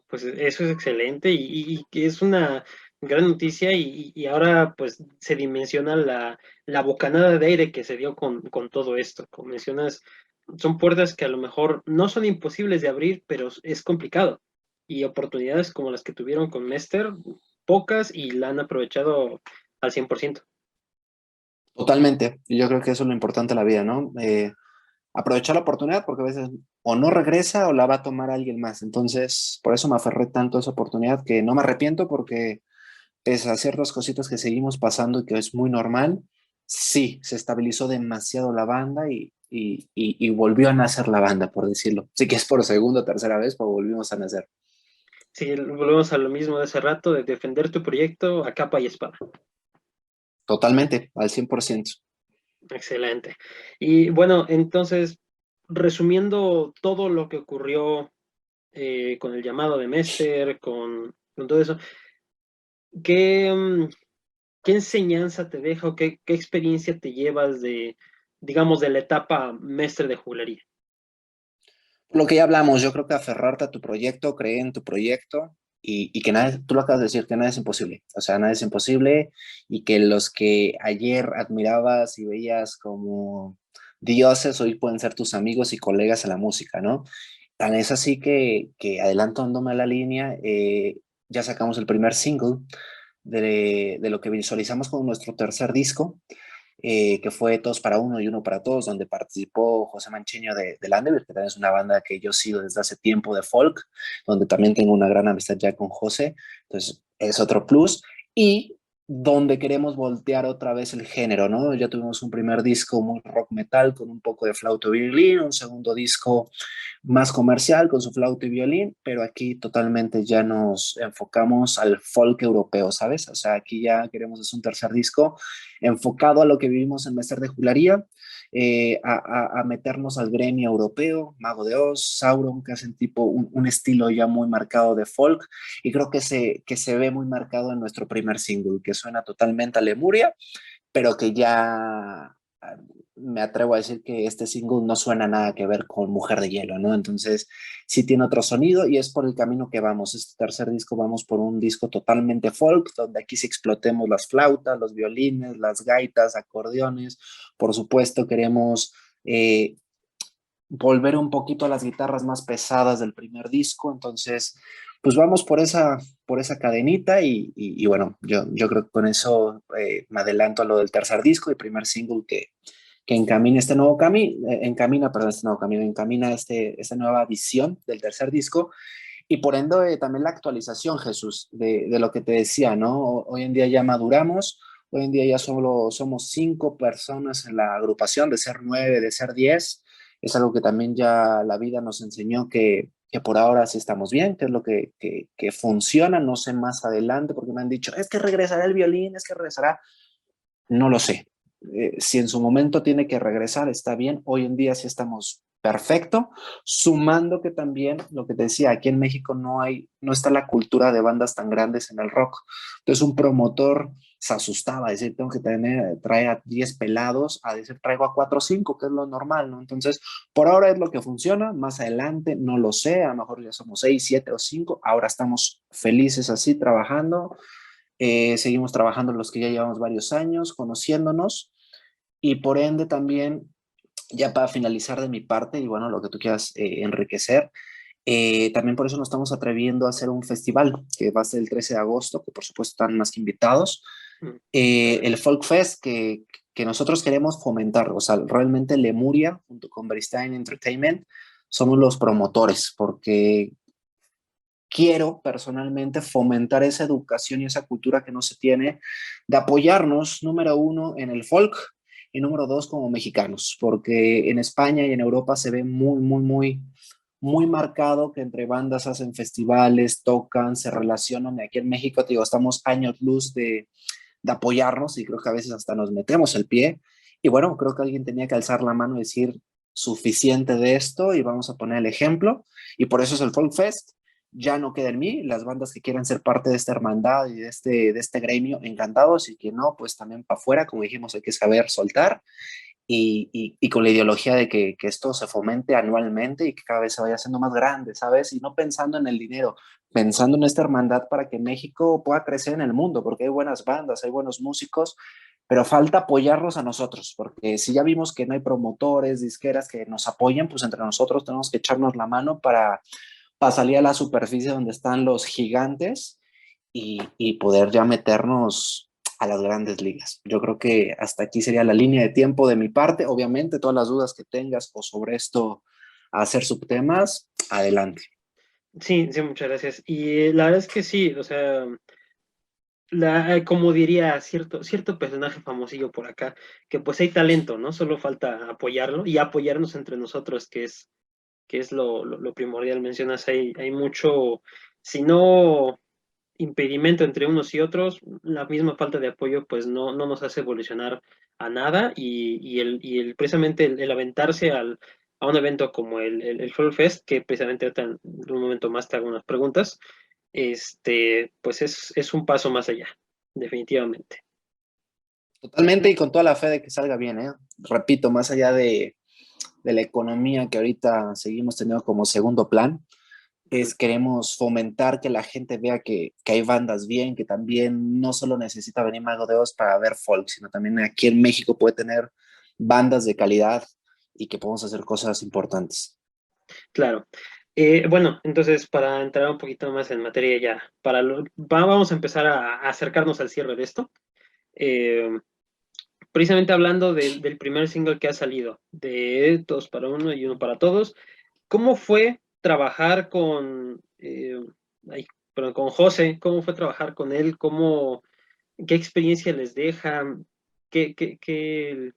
Pues eso es excelente y que es una gran noticia y ahora pues se dimensiona la bocanada de aire que se dio con todo esto. Como mencionas, son puertas que a lo mejor no son imposibles de abrir, pero es complicado. Y oportunidades como las que tuvieron con Mester, pocas y la han aprovechado al 100%. Totalmente. Y yo creo que eso es lo importante de la vida, ¿no? Aprovechar la oportunidad porque a veces o no regresa o la va a tomar alguien más. Entonces, por eso me aferré tanto a esa oportunidad que no me arrepiento porque pese a ciertas cositas que seguimos pasando y que es muy normal, sí, se estabilizó demasiado la banda y volvió a nacer la banda, por decirlo. Sí que es por segunda o tercera vez, pero volvimos a nacer. Sí, volvemos a lo mismo de hace rato, de defender tu proyecto a capa y espada. Totalmente, al 100%. Excelente. Y bueno, entonces, resumiendo todo lo que ocurrió con el llamado de Mester, con todo eso, ¿qué, qué enseñanza te deja o qué experiencia te llevas de, digamos, de la etapa Mester de juglería? Lo que ya hablamos, yo creo que aferrarte a tu proyecto, creer en tu proyecto y que nada, tú lo acabas de decir, que nada es imposible. O sea, nada es imposible y que los que ayer admirabas y veías como dioses hoy pueden ser tus amigos y colegas en la música, ¿no? Tan es así que adelantándome a la línea, ya sacamos el primer single de lo que visualizamos como nuestro tercer disco, que fue Todos para Uno y Uno para Todos, donde participó José Mancheño de Landebir, que también es una banda que yo sigo desde hace tiempo de folk, donde también tengo una gran amistad ya con José, entonces es otro plus. Y donde queremos voltear otra vez el género, ¿no? Ya tuvimos un primer disco muy rock metal con un poco de flauta y violín, un segundo disco más comercial con su flauta y violín, pero aquí totalmente ya nos enfocamos al folk europeo, ¿sabes? O sea, aquí ya queremos hacer un tercer disco enfocado a lo que vivimos en Mester de Juglaría, a meternos al gremio europeo, Mago de Oz, Sauron, que hacen tipo un estilo ya muy marcado de folk, y creo que se ve muy marcado en nuestro primer single, que suena totalmente a Lemuria, pero que ya me atrevo a decir que este single no suena nada que ver con Mujer de Hielo, ¿no? Entonces, sí tiene otro sonido y es por el camino que vamos. Este tercer disco vamos por un disco totalmente folk, donde aquí sí explotemos las flautas, los violines, las gaitas, acordeones. Por supuesto, queremos volver un poquito a las guitarras más pesadas del primer disco, entonces pues vamos por esa cadenita y bueno, yo creo que con eso me adelanto a lo del tercer disco y primer single que encamina este nuevo camino, encamina esta nueva visión del tercer disco y por ende también la actualización, Jesús, de lo que te decía, ¿no? Hoy en día ya maduramos, hoy en día ya solo somos 5 personas en la agrupación, de ser 9, de ser 10. Es algo que también ya la vida nos enseñó que por ahora sí estamos bien, que es lo que funciona, no sé más adelante, porque me han dicho, es que regresará el violín, es que regresará, no lo sé. Si en su momento tiene que regresar, está bien, hoy en día sí estamos perfecto, sumando que también, lo que te decía, aquí en México no está la cultura de bandas tan grandes en el rock. Entonces un promotor se asustaba, a decir, tengo que traer a 10 pelados, a decir, traigo a 4 o 5, que es lo normal, ¿no? Entonces, por ahora es lo que funciona, más adelante no lo sé, a lo mejor ya somos 6, 7 o 5, ahora estamos felices así trabajando, seguimos trabajando los que ya llevamos varios años, conociéndonos, y por ende también ya para finalizar de mi parte, y bueno, lo que tú quieras enriquecer, también por eso nos estamos atreviendo a hacer un festival que va a ser el 13 de agosto, que por supuesto están más que invitados. El Folk Fest que nosotros queremos fomentar, o sea, realmente Lemuria, junto con Beristain Entertainment, somos los promotores, porque quiero personalmente fomentar esa educación y esa cultura que no se tiene de apoyarnos, número uno, en el folk y número dos, como mexicanos, porque en España y en Europa se ve muy marcado que entre bandas hacen festivales, tocan, se relacionan. Y aquí en México, te digo, estamos años luz de apoyarnos y creo que a veces hasta nos metemos el pie. Y bueno, creo que alguien tenía que alzar la mano y decir suficiente de esto y vamos a poner el ejemplo. Y por eso es el Folk Fest. Ya no queda en mí, las bandas que quieran ser parte de esta hermandad y de este gremio, encantados, y que no, pues también para afuera, como dijimos, hay que saber soltar y con la ideología de que esto se fomente anualmente y que cada vez se vaya haciendo más grande, ¿sabes? Y no pensando en el dinero, pensando en esta hermandad para que México pueda crecer en el mundo, porque hay buenas bandas, hay buenos músicos, pero falta apoyarnos a nosotros, porque si ya vimos que no hay promotores, disqueras que nos apoyen, pues entre nosotros tenemos que echarnos la mano para salir a la superficie donde están los gigantes y poder ya meternos a las grandes ligas. Yo creo que hasta aquí sería la línea de tiempo de mi parte. Obviamente, todas las dudas que tengas o sobre esto, hacer subtemas, adelante. Sí, sí, muchas gracias. Y la verdad es que sí, o sea, como diría cierto personaje famosillo por acá, que pues hay talento, ¿no? Solo falta apoyarlo y apoyarnos entre nosotros, que es lo primordial. Mencionas, hay mucho, si no impedimento entre unos y otros, la misma falta de apoyo pues no nos hace evolucionar a nada precisamente el aventarse a un evento como el Fall Fest, que precisamente ahorita en un momento más te hago unas preguntas, pues es un paso más allá, definitivamente. Totalmente y con toda la fe de que salga bien, ¿eh? Repito, más allá de la economía que ahorita seguimos teniendo como segundo plan, queremos fomentar que la gente vea que hay bandas bien, que también no solo necesita venir Mago de Oz para ver folk, sino también aquí en México puede tener bandas de calidad y que podemos hacer cosas importantes. Claro. Bueno, entonces para entrar un poquito más en materia ya, vamos a empezar a acercarnos al cierre de esto. Eh, Precisamente hablando del primer single que ha salido, de Todos para Uno y Uno para Todos, ¿cómo fue trabajar ay, perdón, con José? ¿Cómo fue trabajar con él? ¿Qué experiencia les deja? ¿Qué, qué, qué,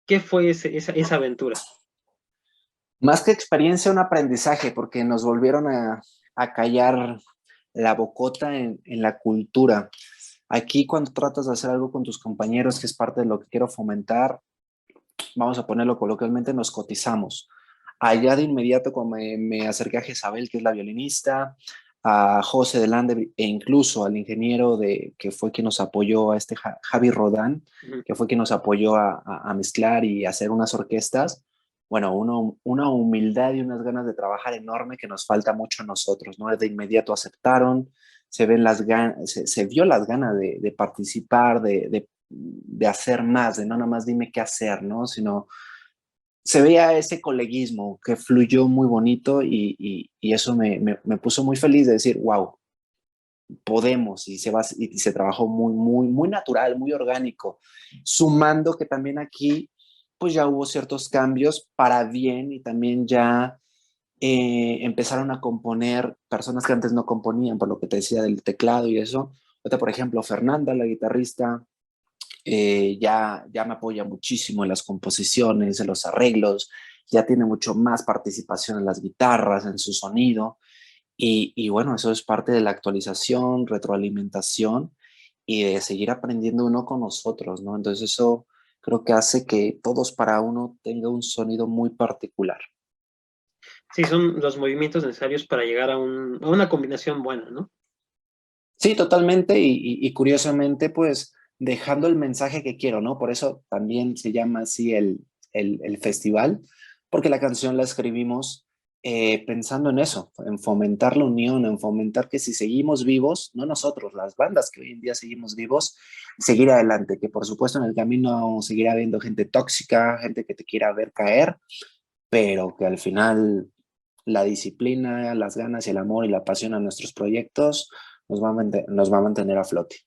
qué fue esa aventura? Más que experiencia, un aprendizaje, porque nos volvieron a callar la bocota en la cultura. Aquí cuando tratas de hacer algo con tus compañeros, que es parte de lo que quiero fomentar, vamos a ponerlo coloquialmente, nos cotizamos. Allá de inmediato, cuando me acerqué a Jezabel, que es la violinista, a José de Lande e incluso al ingeniero que fue quien nos apoyó, a este Javi Rodán, Ujú. que fue quien nos apoyó a mezclar y hacer unas orquestas. Bueno, una humildad y unas ganas de trabajar enorme que nos falta mucho a nosotros, ¿no? De inmediato aceptaron, se vio las ganas de participar, de hacer más, de no nada más dime qué hacer, ¿no? Sino se veía ese coleguismo que fluyó muy bonito y eso me puso muy feliz de decir, wow, podemos y se trabajó muy natural, muy orgánico, sumando que también aquí pues ya hubo ciertos cambios para bien y también ya empezaron a componer personas que antes no componían, por lo que te decía del teclado y eso. Ahorita, por ejemplo, Fernanda, la guitarrista, ya me apoya muchísimo en las composiciones, en los arreglos, ya tiene mucho más participación en las guitarras, en su sonido, y bueno, eso es parte de la actualización, retroalimentación y de seguir aprendiendo uno con nosotros, ¿no? Entonces eso creo que hace que todos para uno tenga un sonido muy particular. Sí, son los movimientos necesarios para llegar a una combinación buena, ¿no? Sí, totalmente, y curiosamente, pues dejando el mensaje que quiero, ¿no? Por eso también se llama así el festival, porque la canción la escribimos pensando en eso, en fomentar la unión, en fomentar que si seguimos vivos, no nosotros, las bandas que hoy en día seguimos vivos, seguir adelante, que por supuesto en el camino seguirá habiendo gente tóxica, gente que te quiera ver caer, pero que al final la disciplina, las ganas y el amor y la pasión a nuestros proyectos nos va a mantener a flote,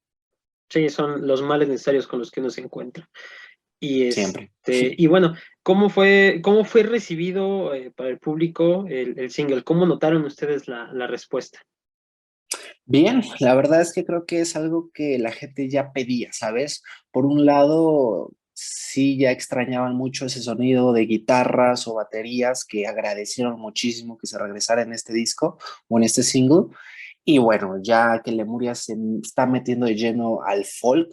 Sí, son los males necesarios con los que uno se encuentra. siempre. Y bueno, cómo fue recibido para el público el single? ¿Cómo notaron ustedes la respuesta? Bien, la verdad es que creo que es algo que la gente ya pedía, ¿sabes? Por un lado, sí ya extrañaban mucho ese sonido de guitarras o baterías que agradecieron muchísimo que se regresara en este disco o en este single. Y bueno, ya que Lemuria se está metiendo de lleno al folk,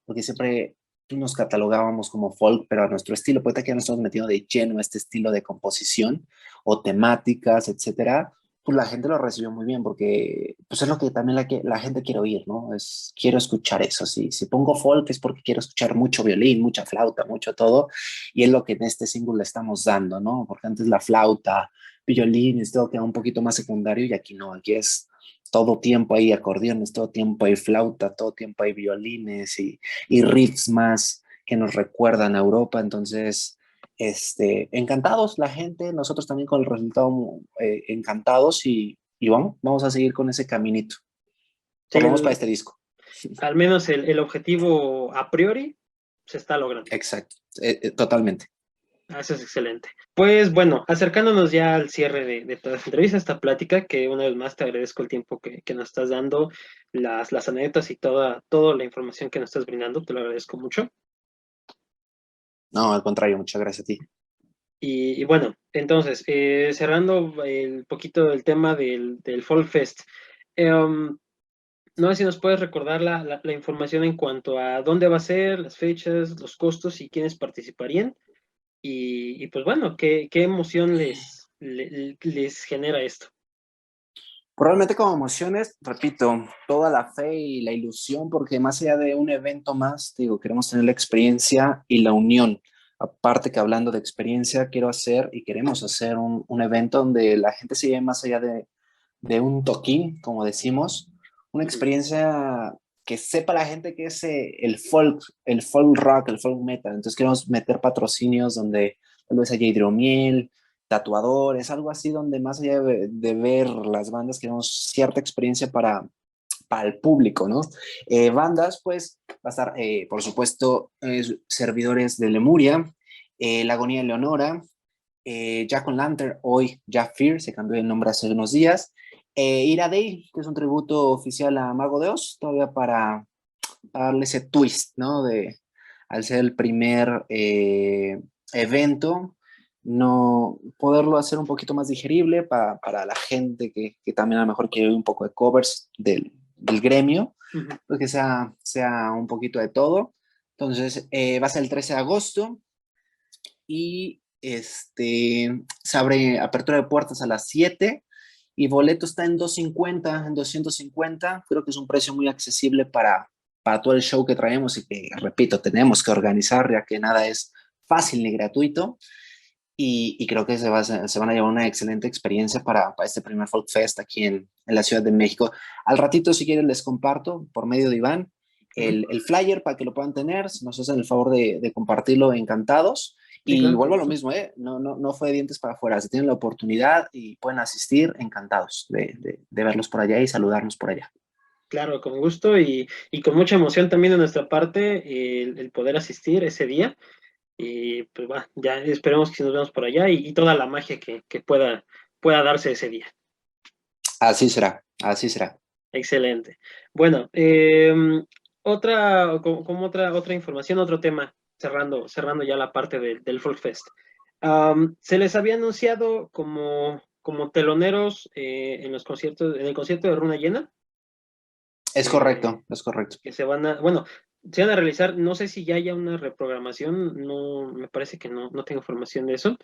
porque siempre nos catalogábamos como folk, pero a nuestro estilo, puede que ya nos estamos metiendo de lleno a este estilo de composición o temáticas, etcétera, pues la gente lo recibió muy bien, porque pues es lo que también la gente quiere oír, ¿no? Quiero escuchar eso, si pongo folk es porque quiero escuchar mucho violín, mucha flauta, mucho todo, y es lo que en este single le estamos dando, ¿no? Porque antes la flauta, violín, es todo queda un poquito más secundario, y aquí no, aquí es todo tiempo hay acordeones, todo tiempo hay flauta, todo tiempo hay violines y riffs más que nos recuerdan a Europa. Entonces, encantados la gente, nosotros también con el resultado encantados y vamos a seguir con ese caminito, Sí, por lo menos para este disco. al menos el objetivo a priori se está logrando. Exacto, totalmente. Ah, eso es excelente. Pues bueno, acercándonos ya al cierre de toda esta entrevista, esta plática, que una vez más te agradezco el tiempo que nos estás dando, las anécdotas y toda la información que nos estás brindando, te lo agradezco mucho. No, al contrario, muchas gracias a ti. Y bueno, entonces, cerrando el poquito el tema del Folk Fest, no sé si nos puedes recordar la información en cuanto a dónde va a ser, las fechas, los costos y quiénes participarían. Y pues bueno, qué emoción les genera esto. Probablemente como emociones, repito, toda la fe y la ilusión, porque más allá de un evento más, digo, queremos tener la experiencia y la unión. Aparte que hablando de experiencia, quiero hacer y queremos hacer un evento donde la gente se lleve más allá de un toquín, como decimos, una experiencia que sepa la gente que es el folk rock, el folk metal. Entonces queremos meter patrocinios donde tal vez haya hidromiel, tatuadores, algo así donde más allá de ver las bandas queremos cierta experiencia para el público, ¿no? Bandas, pues, va a estar, por supuesto, servidores de Lemuria, La Agonía de Leonora, Jack O'Lantern, hoy Jack Fear, se cambió el nombre hace unos días, Ira Day, que es un tributo oficial a Mago de Oz, todavía para darle ese twist, ¿no? Al ser el primer evento, no poderlo hacer un poquito más digerible para la gente que también a lo mejor quiere un poco de covers del gremio, Ujú. pues que sea un poquito de todo. Entonces, va a ser el 13 de agosto y se abre apertura de puertas a las 7 y boleto está en 250, en 250. Creo que es un precio muy accesible para todo el show que traemos y que, repito, tenemos que organizar, ya que nada es fácil ni gratuito. Y creo que se van a llevar una excelente experiencia para este primer Folk Fest aquí en la Ciudad de México. Al ratito, si quieren, les comparto por medio de Iván Ujú. el flyer para que lo puedan tener. Si nos hacen el favor de compartirlo, encantados. Sí, Y claro, con vuelvo a lo gusto. mismo, ¿eh? No fue de dientes para afuera. Si tienen la oportunidad y pueden asistir, encantados de verlos por allá y saludarnos por allá. Claro, con gusto y con mucha emoción también de nuestra parte el poder asistir ese día. Y pues va, ya esperemos que nos vemos por allá y toda la magia que pueda darse ese día. Así será, así será. Excelente. Bueno, como otra información, otro tema, cerrando ya la parte del Folk Fest. Se les había anunciado como teloneros en en el concierto de Runa Llena, Es eh, correcto, es correcto. que bueno, se van a realizar, no sé si ya haya una reprogramación, no, me parece que no tengo información de eso,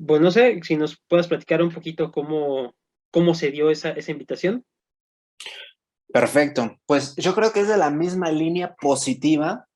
Bueno, no sé si nos puedas platicar un poquito cómo se dio esa invitación. Perfecto. Pues yo creo que es de la misma línea positiva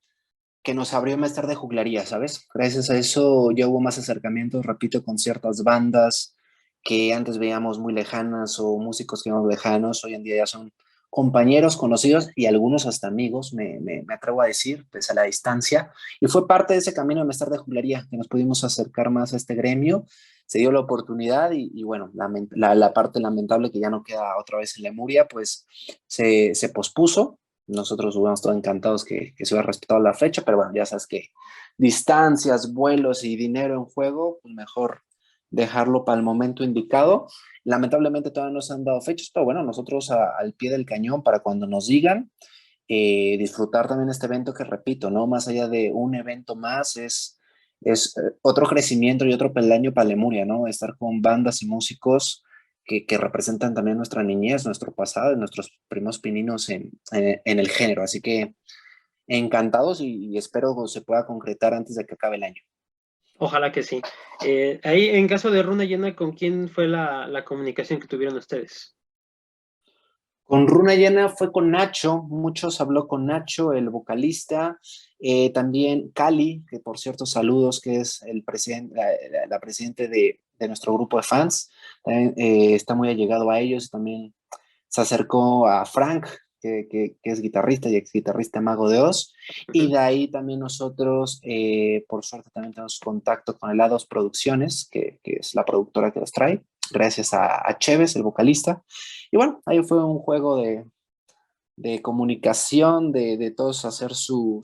que nos abrió Mestre de Juglaría, ¿sabes? Gracias a eso ya hubo más acercamientos, repito, con ciertas bandas que antes veíamos muy lejanas o músicos que veíamos lejanos, hoy en día ya son compañeros, conocidos y algunos hasta amigos, me atrevo a decir, pese a la distancia. Y fue parte de ese camino de Mestre de Juglaría, que nos pudimos acercar más a este gremio, se dio la oportunidad y bueno, la parte lamentable que ya no queda otra vez en Lemuria, pues se pospuso. Nosotros hubiéramos estado encantados que se hubiera respetado la fecha, pero bueno, ya sabes que distancias, vuelos y dinero en juego, pues mejor dejarlo para el momento indicado. Lamentablemente todavía no se han dado fechas, pero bueno, nosotros al pie del cañón para cuando nos digan, disfrutar también este evento que repito, ¿no? Más allá de un evento más, es otro crecimiento y otro peldaño para Lemuria, ¿no? Estar con bandas y músicos que representan también nuestra niñez, nuestro pasado y nuestros primos pininos en el género. Así que encantados y espero que se pueda concretar antes de que acabe el año. Ojalá que sí. Ahí, en caso de Runa Llena, ¿con quién fue la comunicación que tuvieron ustedes? Con Runa Llena fue con Nacho, muchos habló con Nacho, el vocalista, también Cali, que por cierto saludos, que es el presidente, la presidente de nuestro grupo de fans, también, está muy allegado a ellos, también se acercó a Frank, que es guitarrista y ex guitarrista Mago de Oz, y Ujú. de ahí también nosotros, por suerte también tenemos contacto con el A2 Producciones, que es la productora que los trae, gracias a Chévez, el vocalista, y bueno, ahí fue un juego de comunicación, de todos hacer su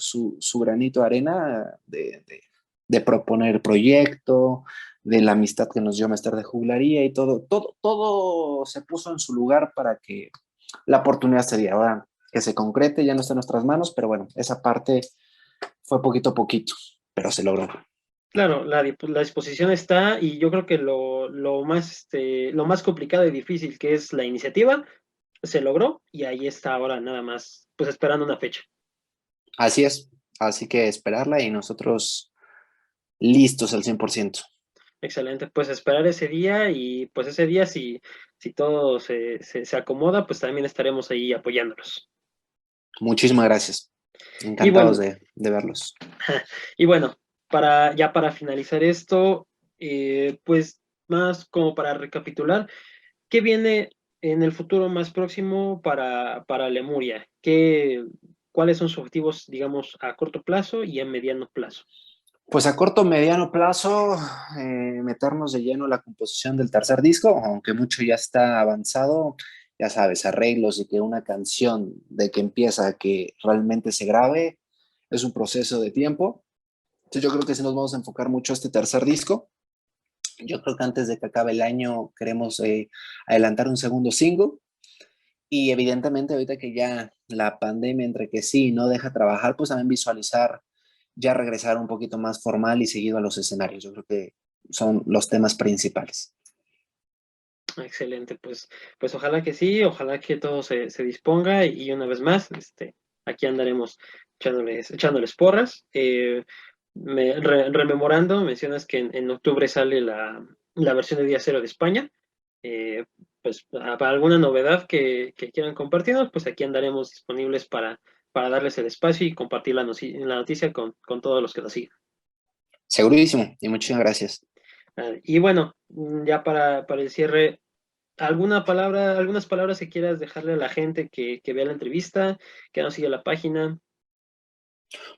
granito de arena, de proponer el proyecto, de la amistad que nos dio Mestre de Juglaría y todo se puso en su lugar para que la oportunidad se diera. Ahora que se concrete ya no está en nuestras manos, pero bueno, esa parte fue poquito a poquito, pero se logró. Claro, la disposición está y yo creo que lo más complicado y difícil que es la iniciativa se logró y ahí está ahora nada más, pues esperando una fecha. Así es, así que esperarla y nosotros listos al 100%. Excelente, pues esperar ese día y pues ese día si todo se acomoda, pues también estaremos ahí apoyándolos. Muchísimas gracias. Y Encantados bueno, de verlos. y bueno, para finalizar esto, pues más como para recapitular, ¿qué viene en el futuro más próximo para Lemuria? ¿Cuáles son sus objetivos, digamos, a corto plazo y a mediano plazo? Pues a corto o mediano plazo, meternos de lleno en la composición del tercer disco, aunque mucho ya está avanzado, ya sabes, arreglos y que una canción de que empieza a que realmente se grabe es un proceso de tiempo. Entonces yo creo que sí nos vamos a enfocar mucho a este tercer disco. Yo creo que antes de que acabe el año queremos adelantar un segundo single y evidentemente ahorita que ya la pandemia entre que sí y no deja trabajar, pues también visualizar ya regresar un poquito más formal y seguido a los escenarios. Yo creo que son los temas principales. Excelente, pues ojalá que sí, ojalá que todo se disponga y una vez más, aquí andaremos echándoles porras. Rememorando, mencionas que en octubre sale la versión de Día Cero de España. Eh, pues para alguna novedad que quieran compartirnos, pues aquí andaremos disponibles para darles el espacio y compartir la noticia con todos los que nos siguen. Segurísimo y muchas gracias. Y bueno, ya para el cierre, algunas palabras que quieras dejarle a la gente que vea la entrevista, que nos siga la página.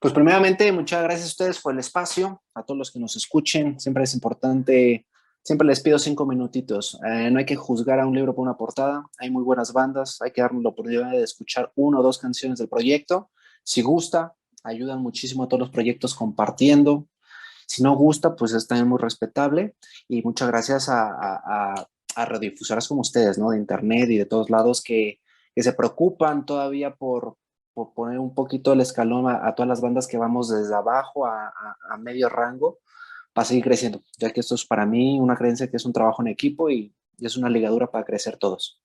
Pues primeramente, muchas gracias a ustedes por el espacio, a todos los que nos escuchen. Siempre es importante, siempre les pido 5 minutitos. No hay que juzgar a un libro por una portada. Hay muy buenas bandas, hay que darnos la oportunidad de escuchar 1 o 2 canciones del proyecto. Si gusta, ayudan muchísimo a todos los proyectos compartiendo. Si no gusta, pues es también muy respetable. Y muchas gracias a radiodifusoras como ustedes, ¿no? De internet y de todos lados que se preocupan todavía por poner un poquito el escalón a todas las bandas que vamos desde abajo a medio rango para seguir creciendo, ya que esto es para mí una creencia que es un trabajo en equipo y es una ligadura para crecer todos.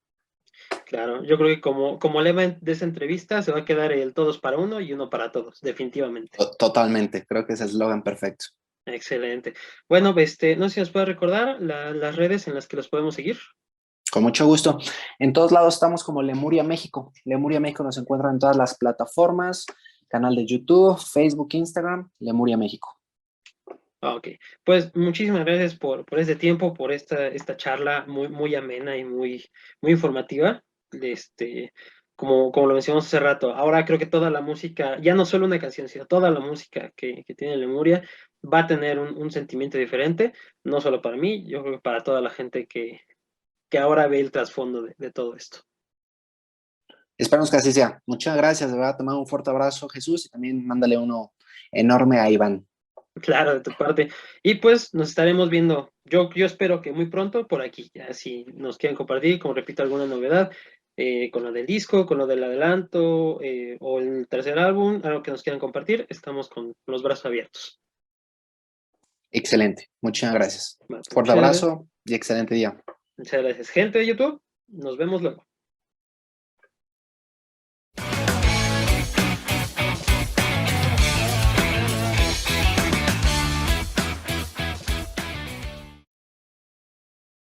Claro, yo creo que como lema de esa entrevista se va a quedar el todos para uno y uno para todos, definitivamente. Totalmente, creo que es el eslogan perfecto. Excelente. Bueno, no sé si nos puede recordar las redes en las que los podemos seguir. Con mucho gusto. En todos lados estamos como Lemuria México. Lemuria México nos encuentra en todas las plataformas, canal de YouTube, Facebook, Instagram, Lemuria México. Ok, pues muchísimas gracias por este tiempo, por esta charla muy, muy amena y muy informativa. Como lo mencionamos hace rato, ahora creo que toda la música, ya no solo una canción, sino toda la música que tiene Lemuria va a tener un sentimiento diferente, no solo para mí, yo creo que para toda la gente que ahora ve el trasfondo de todo esto. Esperamos que así sea. Muchas gracias, de verdad. Te mando un fuerte abrazo, Jesús, y también mándale uno enorme a Iván. Claro, de tu parte. Y pues nos estaremos viendo. Yo espero que muy pronto por aquí. Ya si nos quieren compartir, como repito, alguna novedad con lo del disco, con lo del adelanto o el tercer álbum, algo que nos quieran compartir, estamos con los brazos abiertos. Excelente. Muchas gracias. Bueno, pues Fuerte abrazo y excelente día. muchas gracias, gente de YouTube. Nos vemos luego.